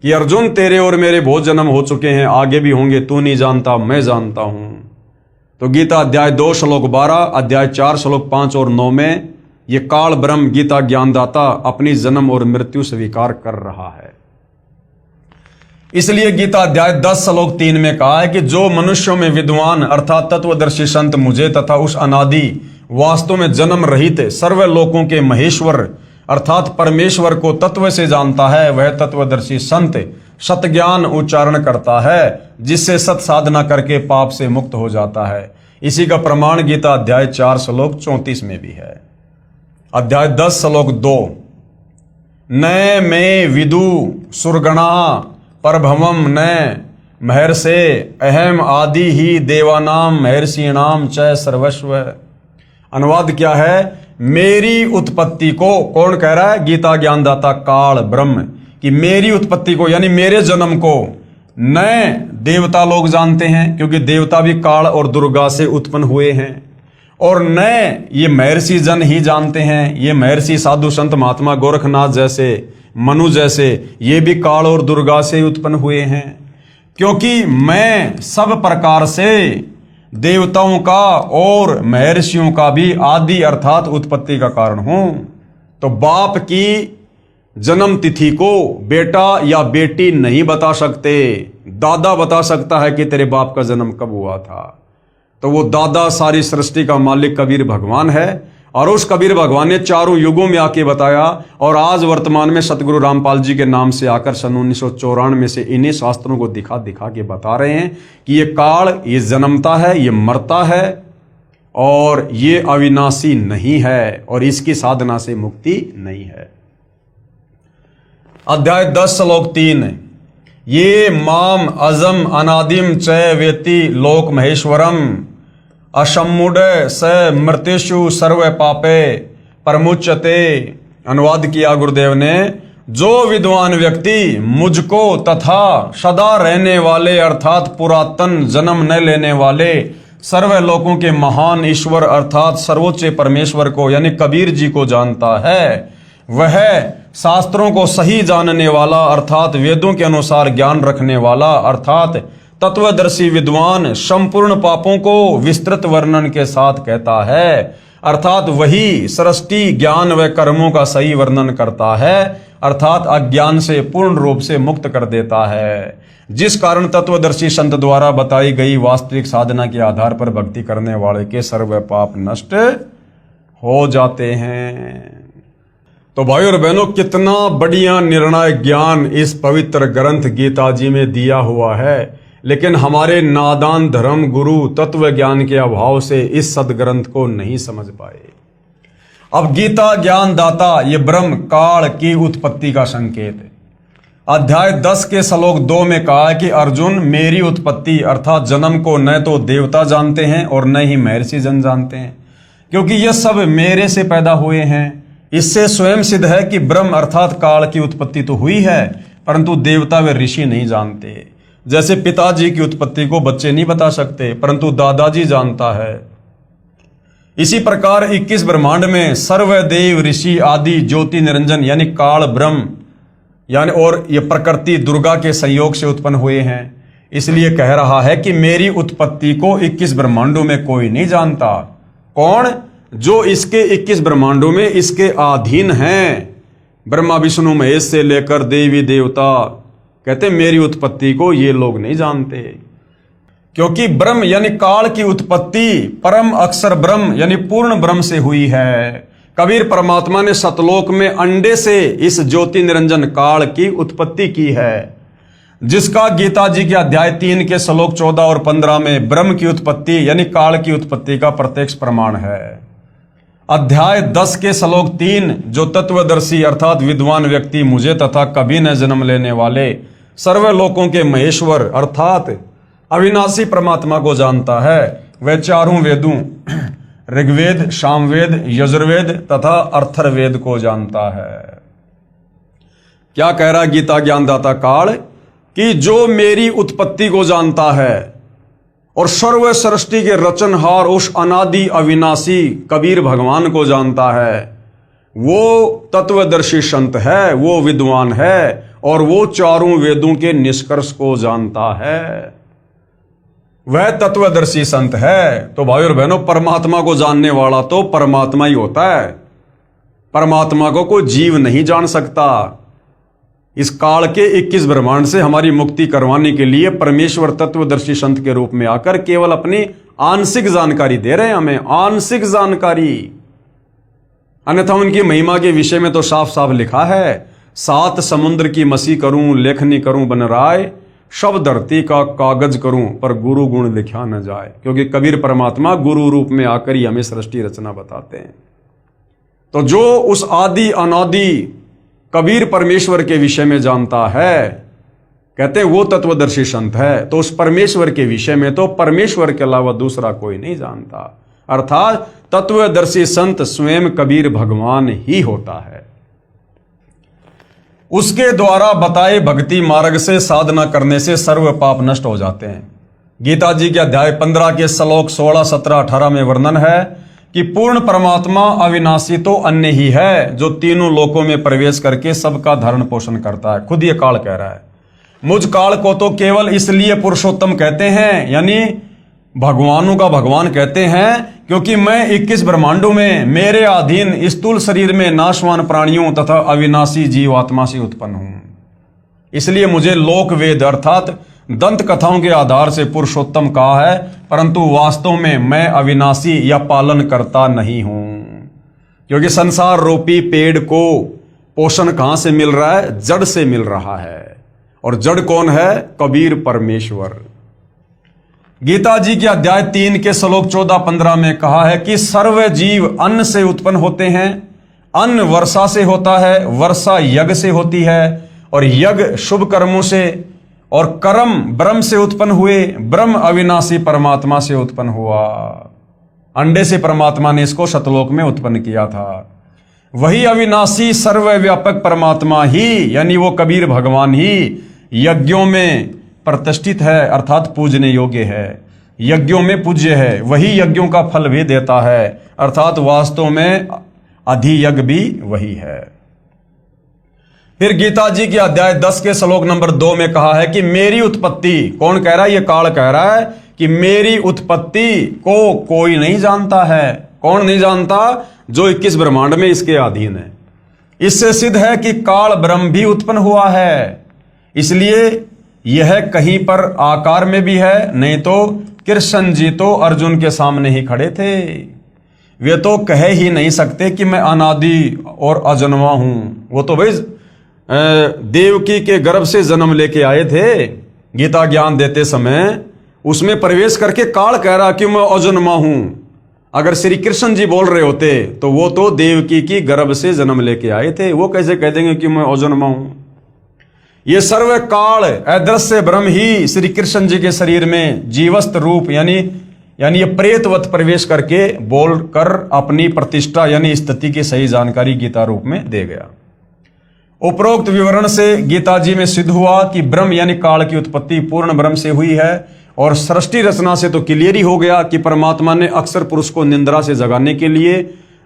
कि अर्जुन तेरे और मेरे बहुत जन्म हो चुके हैं, आगे भी होंगे, तू नहीं जानता मैं जानता हूं। तो गीता अध्याय 2 श्लोक 12, अध्याय 4 श्लोक 5 और 9 में ये काल ब्रह्म गीता ज्ञानदाता अपनी जन्म और मृत्यु स्वीकार कर रहा है। इसलिए गीता अध्याय 10 श्लोक 3 में कहा है कि जो मनुष्यों में विद्वान अर्थात तत्वदर्शी संत मुझे तथा उस अनादि वास्तव में जन्म रहित सर्व लोकों के महेश्वर अर्थात परमेश्वर को तत्व से जानता है, वह तत्वदर्शी संत सत ज्ञान उच्चारण करता है, जिससे सत साधना करके पाप से मुक्त हो जाता है। इसी का प्रमाण गीता अध्याय 4 श्लोक 34 में भी है। अध्याय 10 श्लोक 2, न मे विदु सुरगणा परभवम न महर्षे अहम आदि ही देवानाम महर्षिणाम च सर्वस्व। अनुवाद क्या है? मेरी उत्पत्ति को कौन कह रहा है? गीता ज्ञानदाता काल ब्रह्म कि मेरी उत्पत्ति को यानी मेरे जन्म को न देवता लोग जानते हैं, क्योंकि देवता भी काल और दुर्गा से उत्पन्न हुए हैं, और न ये महर्षि जन ही जानते हैं। ये महर्षि साधु संत महात्मा गोरखनाथ जैसे, मनु जैसे, ये भी काल और दुर्गा से उत्पन्न हुए हैं, क्योंकि मैं सब प्रकार से देवताओं का और महर्षियों का भी आदि अर्थात उत्पत्ति का कारण हूं। तो बाप की जन्म तिथि को बेटा या बेटी नहीं बता सकते, दादा बता सकता है कि तेरे बाप का जन्म कब हुआ था। तो वो दादा सारी सृष्टि का मालिक कबीर भगवान है, और उस कबीर भगवान ने चारों युगों में आके बताया, और आज वर्तमान में सतगुरु रामपाल जी के नाम से आकर सन 1994 से इन्हीं शास्त्रों को दिखा दिखा के बता रहे हैं कि ये काल, ये जन्मता है, ये मरता है, और ये अविनाशी नहीं है, और इसकी साधना से मुक्ति नहीं है। अध्याय 10 श्लोक 3, ये माम अजम अनादिम च वेति लोक महेश्वरम असम्मुड स मृत्युषु सर्व पापे परमुच्यते। अनुवाद किया गुरुदेव ने, जो विद्वान व्यक्ति मुझको तथा सदा रहने वाले अर्थात पुरातन जन्म न लेने वाले सर्व लोकों के महान ईश्वर अर्थात सर्वोच्च परमेश्वर को यानी कबीर जी को जानता है, वह शास्त्रों को सही जानने वाला अर्थात वेदों के अनुसार ज्ञान रखने वाला अर्थात तत्वदर्शी विद्वान संपूर्ण पापों को विस्तृत वर्णन के साथ कहता है, अर्थात वही सृष्टि ज्ञान व कर्मों का सही वर्णन करता है, अर्थात अज्ञान से पूर्ण रूप से मुक्त कर देता है, जिस कारण तत्वदर्शी संत द्वारा बताई गई वास्तविक साधना के आधार पर भक्ति करने वाले के सर्व पाप नष्ट हो जाते हैं। तो भाई और बहनों, कितना बढ़िया निर्णायक ज्ञान इस पवित्र ग्रंथ गीता जी में दिया हुआ है, लेकिन हमारे नादान धर्म गुरु तत्व ज्ञान के अभाव से इस सदग्रंथ को नहीं समझ पाए। अब गीता ज्ञान दाता ये ब्रह्म काल की उत्पत्ति का संकेत है। अध्याय 10 के श्लोक 2 में कहा है कि अर्जुन, मेरी उत्पत्ति अर्थात जन्म को न तो देवता जानते हैं और न ही महर्षि जन जानते हैं, क्योंकि ये सब मेरे से पैदा हुए हैं। इससे स्वयं सिद्ध है कि ब्रह्म अर्थात काल की उत्पत्ति तो हुई है, परंतु देवता व ऋषि नहीं जानते। जैसे पिताजी की उत्पत्ति को बच्चे नहीं बता सकते, परंतु दादाजी जानता है। इसी प्रकार 21 ब्रह्मांड में सर्वदेव ऋषि आदि ज्योति निरंजन यानी काल ब्रह्म यानी और ये प्रकृति दुर्गा के संयोग से उत्पन्न हुए हैं। इसलिए कह रहा है कि मेरी उत्पत्ति को 21 ब्रह्मांडों में कोई नहीं जानता। कौन? जो इसके 21 ब्रह्मांडों में इसके अधीन हैं, ब्रह्मा विष्णु महेश से लेकर देवी देवता। कहते मेरी उत्पत्ति को ये लोग नहीं जानते। क्योंकि ब्रह्म यानी काल की उत्पत्ति परम अक्षर ब्रह्म यानी पूर्ण ब्रह्म से हुई है। कबीर परमात्मा ने सतलोक में अंडे से इस ज्योति निरंजन काल की उत्पत्ति की है, जिसका गीता जी के अध्याय 3 के श्लोक 14 और 15 में ब्रह्म की उत्पत्ति यानी काल की उत्पत्ति का प्रत्यक्ष प्रमाण है। अध्याय 10 के श्लोक 3 जो तत्वदर्शी अर्थात विद्वान व्यक्ति मुझे तथा कभी न जन्म लेने वाले सर्वलोकों के महेश्वर अर्थात अविनाशी परमात्मा को जानता है, वह चारों वेदों ऋग्वेद, सामवेद, यजुर्वेद तथा अर्थर्वेद को जानता है। क्या कह रहा गीता ज्ञानदाता काल कि जो मेरी उत्पत्ति को जानता है और सर्व सृष्टि के रचनहार उस अनादि अविनाशी कबीर भगवान को जानता है, वो तत्वदर्शी संत है, वो विद्वान है और वो चारों वेदों के निष्कर्ष को जानता है, वह तत्वदर्शी संत है। तो भाई और बहनों, परमात्मा को जानने वाला तो परमात्मा ही होता है। परमात्मा को कोई जीव नहीं जान सकता। इस काल के 21 ब्रह्मांड से हमारी मुक्ति करवाने के लिए परमेश्वर तत्वदर्शी संत के रूप में आकर केवल अपनी आंशिक जानकारी दे रहे हैं हमें, आंशिक जानकारी। अन्यथा उनकी महिमा के विषय में तो साफ साफ लिखा है, 7 समुद्र की मसी करूं, लेखनी करूं बन राय, सब धरती का कागज करूं पर गुरु गुण लिखा न जाए। क्योंकि कबीर परमात्मा गुरु रूप में आकर ही हमें सृष्टि रचना बताते हैं। तो जो उस आदि अनादि कबीर परमेश्वर के विषय में जानता है, कहते हैं वो तत्वदर्शी संत है। तो उस परमेश्वर के विषय में तो परमेश्वर के अलावा दूसरा कोई नहीं जानता, अर्थात तत्वदर्शी संत स्वयं कबीर भगवान ही होता है। उसके द्वारा बताए भक्ति मार्ग से साधना करने से सर्व पाप नष्ट हो जाते हैं। गीता जी के अध्याय 15 के श्लोक 16, 17, 18 में वर्णन है कि पूर्ण परमात्मा अविनाशी तो अन्य ही है, जो तीनों लोकों में प्रवेश करके सबका धारण पोषण करता है। खुद ये काल कह रहा है, मुझ काल को तो केवल इसलिए पुरुषोत्तम कहते हैं, यानी भगवानों का भगवान कहते हैं, क्योंकि मैं 21 ब्रह्मांडों में मेरे अधीन स्थूल शरीर में नाशवान प्राणियों तथा अविनाशी जीवात्मा से उत्पन्न हूं। इसलिए मुझे लोक वेद अर्थात दंत कथाओं के आधार से पुरुषोत्तम कहा है, परंतु वास्तव में मैं अविनाशी या पालन करता नहीं हूं। क्योंकि संसार रूपी पेड़ को पोषण कहां से मिल रहा है? जड़ से मिल रहा है। और जड़ कौन है? कबीर परमेश्वर। गीता जी के अध्याय 3 के श्लोक 14-15 में कहा है कि सर्व जीव अन्न से उत्पन्न होते हैं, अन्न वर्षा से होता है, वर्षा यज्ञ से होती है और यज्ञ शुभ कर्मों से, और कर्म ब्रह्म से उत्पन्न हुए, ब्रह्म अविनाशी परमात्मा से उत्पन्न हुआ। अंडे से परमात्मा ने इसको सतलोक में उत्पन्न किया था। वही अविनाशी सर्वव्यापक परमात्मा ही, यानी वो कबीर भगवान ही यज्ञों में प्रतिष्ठित है, अर्थात पूजने योग्य है, यज्ञों में पूज्य है। वही यज्ञों का फल भी देता है, अर्थात वास्तव में अधियज्ञ भी वही है। फिर गीता जी के अध्याय 10 के श्लोक नंबर 2 में कहा है कि मेरी उत्पत्ति, कौन कह रहा है? ये काल कह रहा है कि मेरी उत्पत्ति को कोई नहीं जानता है। कौन नहीं जानता? जो 21 ब्रह्मांड में इसके अधीन है। इससे सिद्ध है कि काल ब्रह्म भी उत्पन्न हुआ है। इसलिए यह कहीं पर आकार में भी है, नहीं तो कृष्ण जी तो अर्जुन के सामने ही खड़े थे। वे तो कह ही नहीं सकते कि मैं अनादि और अजन्मा हूं। वो तो भाई देवकी के गर्भ से जन्म लेके आए थे। गीता ज्ञान देते समय उसमें प्रवेश करके काल कह रहा कि मैं अजन्मा हूं। अगर श्री कृष्ण जी बोल रहे होते तो वो तो देवकी की गर्भ से जन्म लेके आए थे, वो कैसे कह देंगे कि मैं अजन्मा हूं? ये सर्व काल अदृश्य ब्रह्म ही श्री कृष्ण जी के शरीर में जीवस्त रूप यानी ये प्रेतवत प्रवेश करके बोलकर अपनी प्रतिष्ठा यानी स्थिति की सही जानकारी गीता रूप में दे गया। उपरोक्त विवरण से गीता जी में सिद्ध हुआ कि ब्रह्म यानी काल की उत्पत्ति पूर्ण ब्रह्म से हुई है। और सृष्टि रचना से तो क्लियर ही हो गया कि परमात्मा ने अक्षर पुरुष को निंद्रा से जगाने के लिए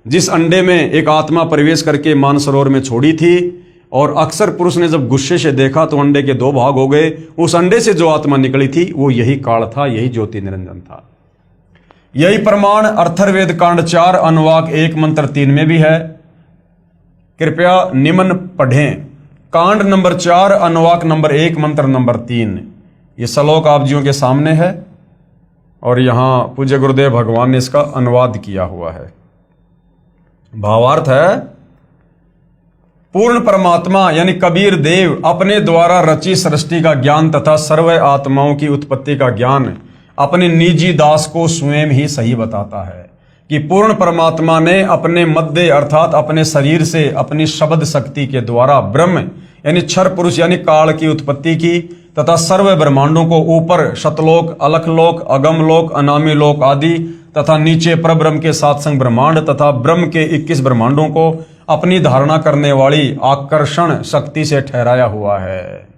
जिस अंडे में एक आत्मा प्रवेश करके मानसरोवर में छोड़ी थी, और अक्षर पुरुष ने जब गुस्से से देखा तो अंडे के 2 भाग हो गए। उस अंडे से जो आत्मा निकली थी वो यही काल था, यही ज्योति निरंजन था। यही प्रमाण अथर्ववेद कांड 4 अनुवाक 1 मंत्र 3 में भी है। कृपया निम्न पढ़ें। कांड नंबर 4 अनुवाक नंबर 1 मंत्र नंबर 3। ये श्लोक आप जियों के सामने है। और यहाँ पूज्य गुरुदेव भगवान ने इसका अनुवाद किया हुआ है। भावार्थ है, पूर्ण परमात्मा यानी कबीर देव अपने द्वारा रची सृष्टि का ज्ञान तथा सर्व आत्माओं की उत्पत्ति का ज्ञान अपने निजी दास को स्वयं ही सही बताता है कि पूर्ण परमात्मा ने अपने मध्य अर्थात अपने शरीर से अपनी शब्द शक्ति के द्वारा ब्रह्म यानी क्षर पुरुष यानी काल की उत्पत्ति की तथा सर्व ब्रह्मांडों को ऊपर शतलोक, अलखलोक, अगमलोक, अनामी लोक आदि तथा नीचे परब्रह्म के सात संग ब्रह्मांड तथा ब्रह्म के 21 ब्रह्मांडों को अपनी धारणा करने वाली आकर्षण शक्ति से ठहराया हुआ है।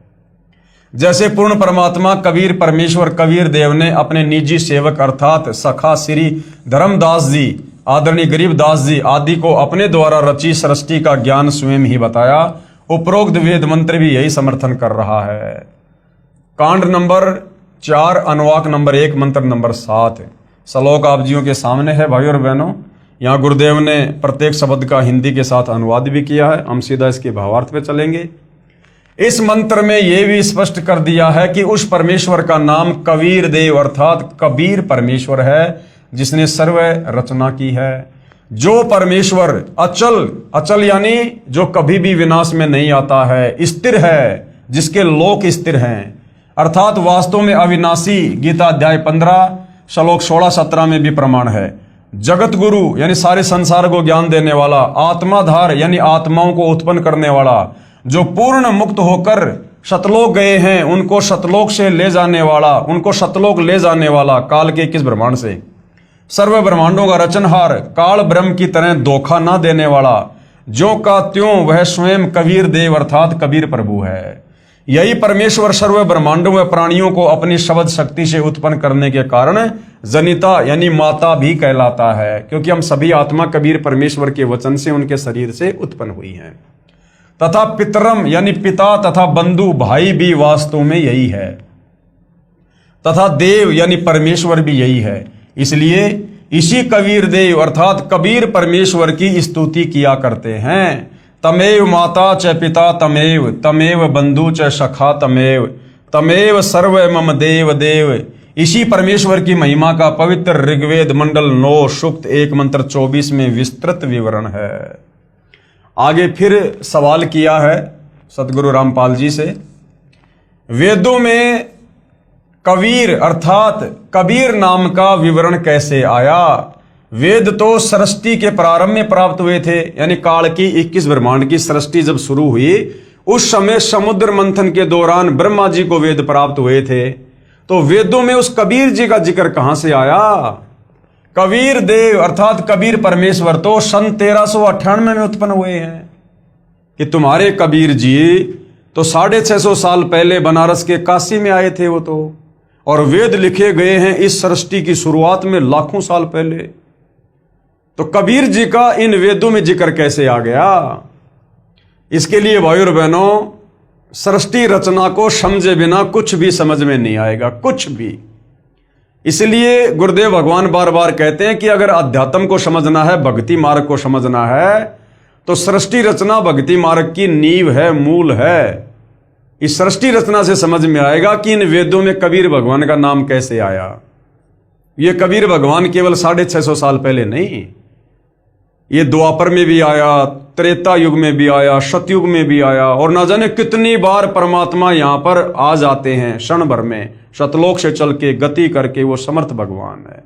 जैसे पूर्ण परमात्मा कबीर परमेश्वर कबीर देव ने अपने निजी सेवक अर्थात सखा श्री धर्मदास जी, आदरणीय गरीबदास जी आदि को अपने द्वारा रची सृष्टि का ज्ञान स्वयं ही बताया, उपरोक्त वेद मंत्र भी यही समर्थन कर रहा है। कांड नंबर 4 अनुवाक नंबर 1 मंत्र नंबर 7 श्लोक आप जियों के सामने है। भाइयों और बहनों, यहाँ गुरुदेव ने प्रत्येक शब्द का हिंदी के साथ अनुवाद भी किया है। हम सीधा इसके भावार्थ पे चलेंगे। इस मंत्र में यह भी स्पष्ट कर दिया है कि उस परमेश्वर का नाम कबीर देव अर्थात कबीर परमेश्वर है जिसने सर्व रचना की है। जो परमेश्वर अचल, अचल यानी जो कभी भी विनाश में नहीं आता है, स्थिर है, जिसके लोक स्थिर हैं अर्थात वास्तव में अविनाशी, गीता अध्याय 15 श्लोक 16-17 में भी प्रमाण है। जगत गुरु यानी सारे संसार को ज्ञान देने वाला, आत्माधार यानी आत्माओं को उत्पन्न करने वाला, जो पूर्ण मुक्त होकर शतलोक गए हैं उनको शतलोक से ले जाने वाला, उनको शतलोक ले जाने वाला, काल के 21 ब्रह्मांड से सर्व ब्रह्मांडों का रचनहार, काल ब्रह्म की तरह धोखा ना देने वाला, जो का त्यों वह स्वयं कबीर देव अर्थात कबीर प्रभु है। यही परमेश्वर सर्व ब्रह्मांडों व प्राणियों को अपनी शब्द शक्ति से उत्पन्न करने के कारण जनिता यानी माता भी कहलाता है, क्योंकि हम सभी आत्मा कबीर परमेश्वर के वचन से उनके शरीर से उत्पन्न हुई हैं। तथा पितरम यानी पिता तथा बंधु भाई भी वास्तव में यही है, तथा देव यानी परमेश्वर भी यही है। इसलिए इसी कबीर देव अर्थात कबीर परमेश्वर की स्तुति किया करते हैं। तमेव माता च पिता तमेव, तमेव बंधु च सखा तमेव, तमेव सर्व मम देव देव। इसी परमेश्वर की महिमा का पवित्र ऋग्वेद मंडल 9 सूक्त 1 मंत्र 24 में विस्तृत विवरण है। आगे फिर सवाल किया है सदगुरु रामपाल जी से, वेदों में कबीर अर्थात कबीर नाम का विवरण कैसे आया? वेद तो सृष्टि के प्रारंभ में प्राप्त हुए थे, यानी काल की 21 ब्रह्मांड की सृष्टि जब शुरू हुई उस समय समुद्र मंथन के दौरान ब्रह्मा जी को वेद प्राप्त हुए थे। तो वेदों में उस कबीर जी का जिक्र कहां से आया? कबीर देव अर्थात कबीर परमेश्वर तो सन 1398 में उत्पन्न हुए हैं कि तुम्हारे कबीर जी तो 650 साल पहले बनारस के काशी में आए थे वो तो, और वेद लिखे गए हैं इस सृष्टि की शुरुआत में लाखों साल पहले। तो कबीर जी का इन वेदों में जिक्र कैसे आ गया? इसके लिए भाइयों और बहनों, सृष्टि रचना को समझे बिना कुछ भी समझ में नहीं आएगा, कुछ भी। इसलिए गुरुदेव भगवान बार बार कहते हैं कि अगर अध्यात्म को समझना है, भक्ति मार्ग को समझना है, तो सृष्टि रचना भक्ति मार्ग की नींव है, मूल है। इस सृष्टि रचना से समझ में आएगा कि इन वेदों में कबीर भगवान का नाम कैसे आया। ये कबीर भगवान केवल 650 साल पहले नहीं, ये द्वापर में भी आया, त्रेता युग में भी आया, सतयुग में भी आया, और ना जाने कितनी बार परमात्मा यहां पर आ जाते हैं क्षण भर में, शतलोक से चल के गति करके। वो समर्थ भगवान है।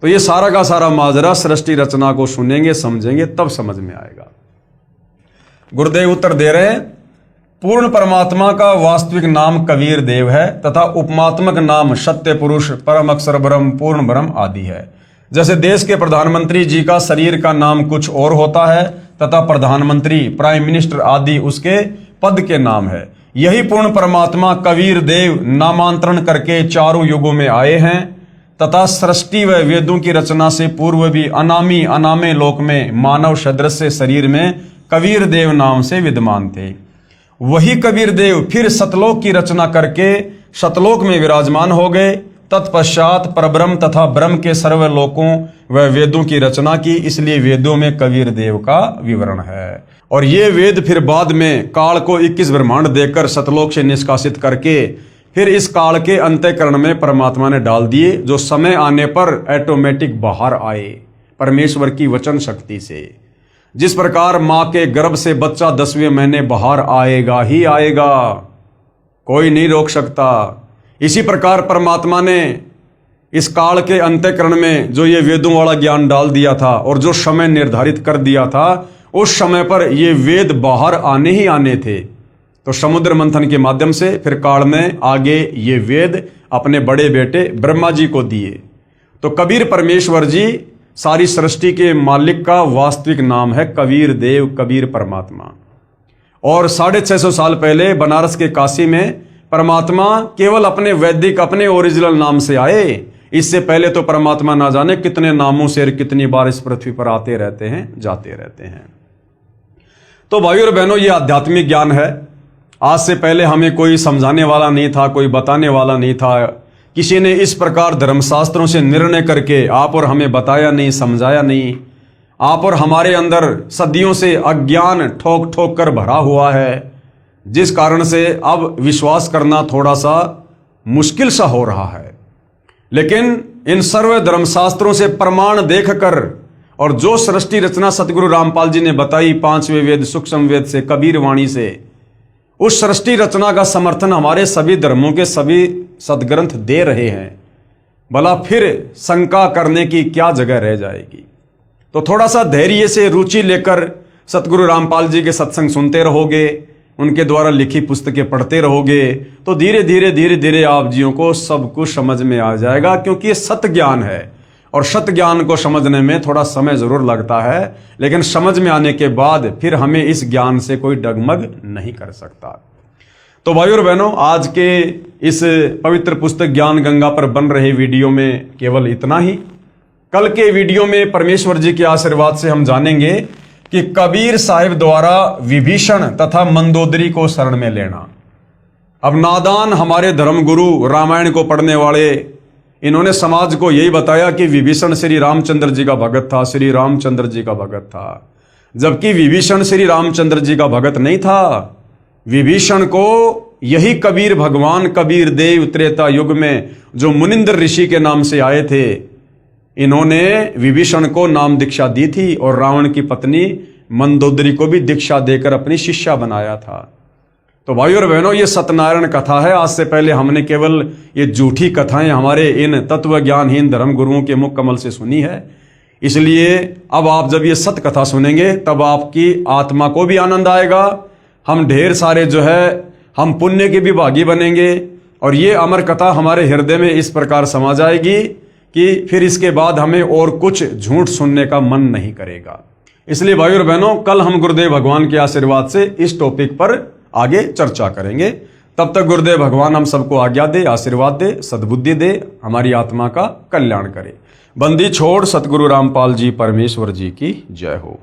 तो ये सारा का सारा माजरा सृष्टि रचना को सुनेंगे, समझेंगे, तब समझ में आएगा। गुरुदेव उत्तर दे रहे हैं, पूर्ण परमात्मा का वास्तविक नाम कबीर देव है तथा उपमात्मक नाम सत्य पुरुष, परम अक्षर ब्रह्म, पूर्ण ब्रह्म आदि है। जैसे देश के प्रधानमंत्री जी का शरीर का नाम कुछ और होता है तथा प्रधानमंत्री, प्राइम मिनिस्टर आदि उसके पद के नाम है, यही पूर्ण परमात्मा कबीर देव नामांतरण करके चारों युगों में आए हैं तथा सृष्टि व वेदों की रचना से पूर्व भी अनामी अनामे लोक में मानव सदृश शरीर में कबीर देव नाम से विद्यमान थे। वही कबीर देव फिर सतलोक की रचना करके सतलोक में विराजमान हो गए। तत्पश्चात परब्रह्म तथा ब्रह्म के सर्वलोकों व वेदों की रचना की, इसलिए वेदों में कबीर देव का विवरण है। और ये वेद फिर बाद में काल को 21 ब्रह्मांड देकर सतलोक से निष्कासित करके फिर इस काल के अंतःकरण में परमात्मा ने डाल दिए, जो समय आने पर ऑटोमेटिक बाहर आए परमेश्वर की वचन शक्ति से। जिस प्रकार मां के गर्भ से बच्चा 10वें महीने बाहर आएगा ही आएगा, कोई नहीं रोक सकता। इसी प्रकार परमात्मा ने इस काल के अंतःकरण में जो ये वेदों वाला ज्ञान डाल दिया था और जो समय निर्धारित कर दिया था, उस समय पर ये वेद बाहर आने ही आने थे। तो समुद्र मंथन के माध्यम से फिर काल में आगे ये वेद अपने बड़े बेटे ब्रह्मा जी को दिए। तो कबीर परमेश्वर जी सारी सृष्टि के मालिक का वास्तविक नाम है कबीर देव, कबीर परमात्मा। और 650 साल पहले बनारस के काशी में परमात्मा केवल अपने वैदिक, अपने ओरिजिनल नाम से आए। इससे पहले तो परमात्मा ना जाने कितने नामों से कितनी बार इस पृथ्वी पर आते रहते हैं, जाते रहते हैं। तो भाइयों और बहनों, ये आध्यात्मिक ज्ञान है। आज से पहले हमें कोई समझाने वाला नहीं था, कोई बताने वाला नहीं था। किसी ने इस प्रकार धर्मशास्त्रों से निर्णय करके आप और हमें बताया नहीं, समझाया नहीं। आप और हमारे अंदर सदियों से अज्ञान ठोक ठोक कर भरा हुआ है, जिस कारण से अब विश्वास करना थोड़ा सा मुश्किल सा हो रहा है। लेकिन इन सर्व धर्मशास्त्रों से प्रमाण देखकर और जो सृष्टि रचना सतगुरु रामपाल जी ने बताई 5वें वेद सूक्ष्म वेद से, कबीर वाणी से, उस सृष्टि रचना का समर्थन हमारे सभी धर्मों के सभी सदग्रंथ दे रहे हैं। भला फिर शंका करने की क्या जगह रह जाएगी। तो थोड़ा सा धैर्य से रुचि लेकर सतगुरु रामपाल जी के सत्संग सुनते रहोगे, उनके द्वारा लिखी पुस्तकें पढ़ते रहोगे, तो धीरे धीरे आप जियों को सब कुछ समझ में आ जाएगा। क्योंकि ये सत्य ज्ञान है और सत्य ज्ञान को समझने में थोड़ा समय जरूर लगता है, लेकिन समझ में आने के बाद फिर हमें इस ज्ञान से कोई डगमग नहीं कर सकता। तो भाइयों और बहनों, आज के इस पवित्र पुस्तक ज्ञान गंगा पर बन रहे वीडियो में केवल इतना ही। कल के वीडियो में परमेश्वर जी के आशीर्वाद से हम जानेंगे कि कबीर साहिब द्वारा विभीषण तथा मंदोदरी को शरण में लेना। अब नादान हमारे धर्मगुरु रामायण को पढ़ने वाले, इन्होंने समाज को यही बताया कि विभीषण श्री रामचंद्र जी का भगत था, श्री रामचंद्र जी का भगत था। जबकि विभीषण श्री रामचंद्र जी का भगत नहीं था। विभीषण को यही कबीर भगवान, कबीर देव त्रेता युग में जो मुनिंद्र ऋषि के नाम से आए थे, इन्होंने विभीषण को नाम दीक्षा दी थी और रावण की पत्नी मंदोदरी को भी दीक्षा देकर अपनी शिष्या बनाया था। तो भाइयों और बहनों, ये सत्यनारायण कथा है। आज से पहले हमने केवल ये झूठी कथाएं हमारे इन तत्व ज्ञानहीन धर्म गुरुओं के मुख कमल से सुनी है। इसलिए अब आप जब ये सत्य कथा सुनेंगे तब आपकी आत्मा को भी आनंद आएगा। हम ढेर सारे जो है हम पुण्य के भी भागी बनेंगे और ये अमर कथा हमारे हृदय में इस प्रकार समा जाएगी कि फिर इसके बाद हमें और कुछ झूठ सुनने का मन नहीं करेगा। इसलिए भाइयों और बहनों, कल हम गुरुदेव भगवान के आशीर्वाद से इस टॉपिक पर आगे चर्चा करेंगे। तब तक गुरुदेव भगवान हम सबको आज्ञा दे, आशीर्वाद दे, सद्बुद्धि दे, हमारी आत्मा का कल्याण करे। बंदी छोड़ सतगुरु रामपाल जी परमेश्वर जी की जय हो।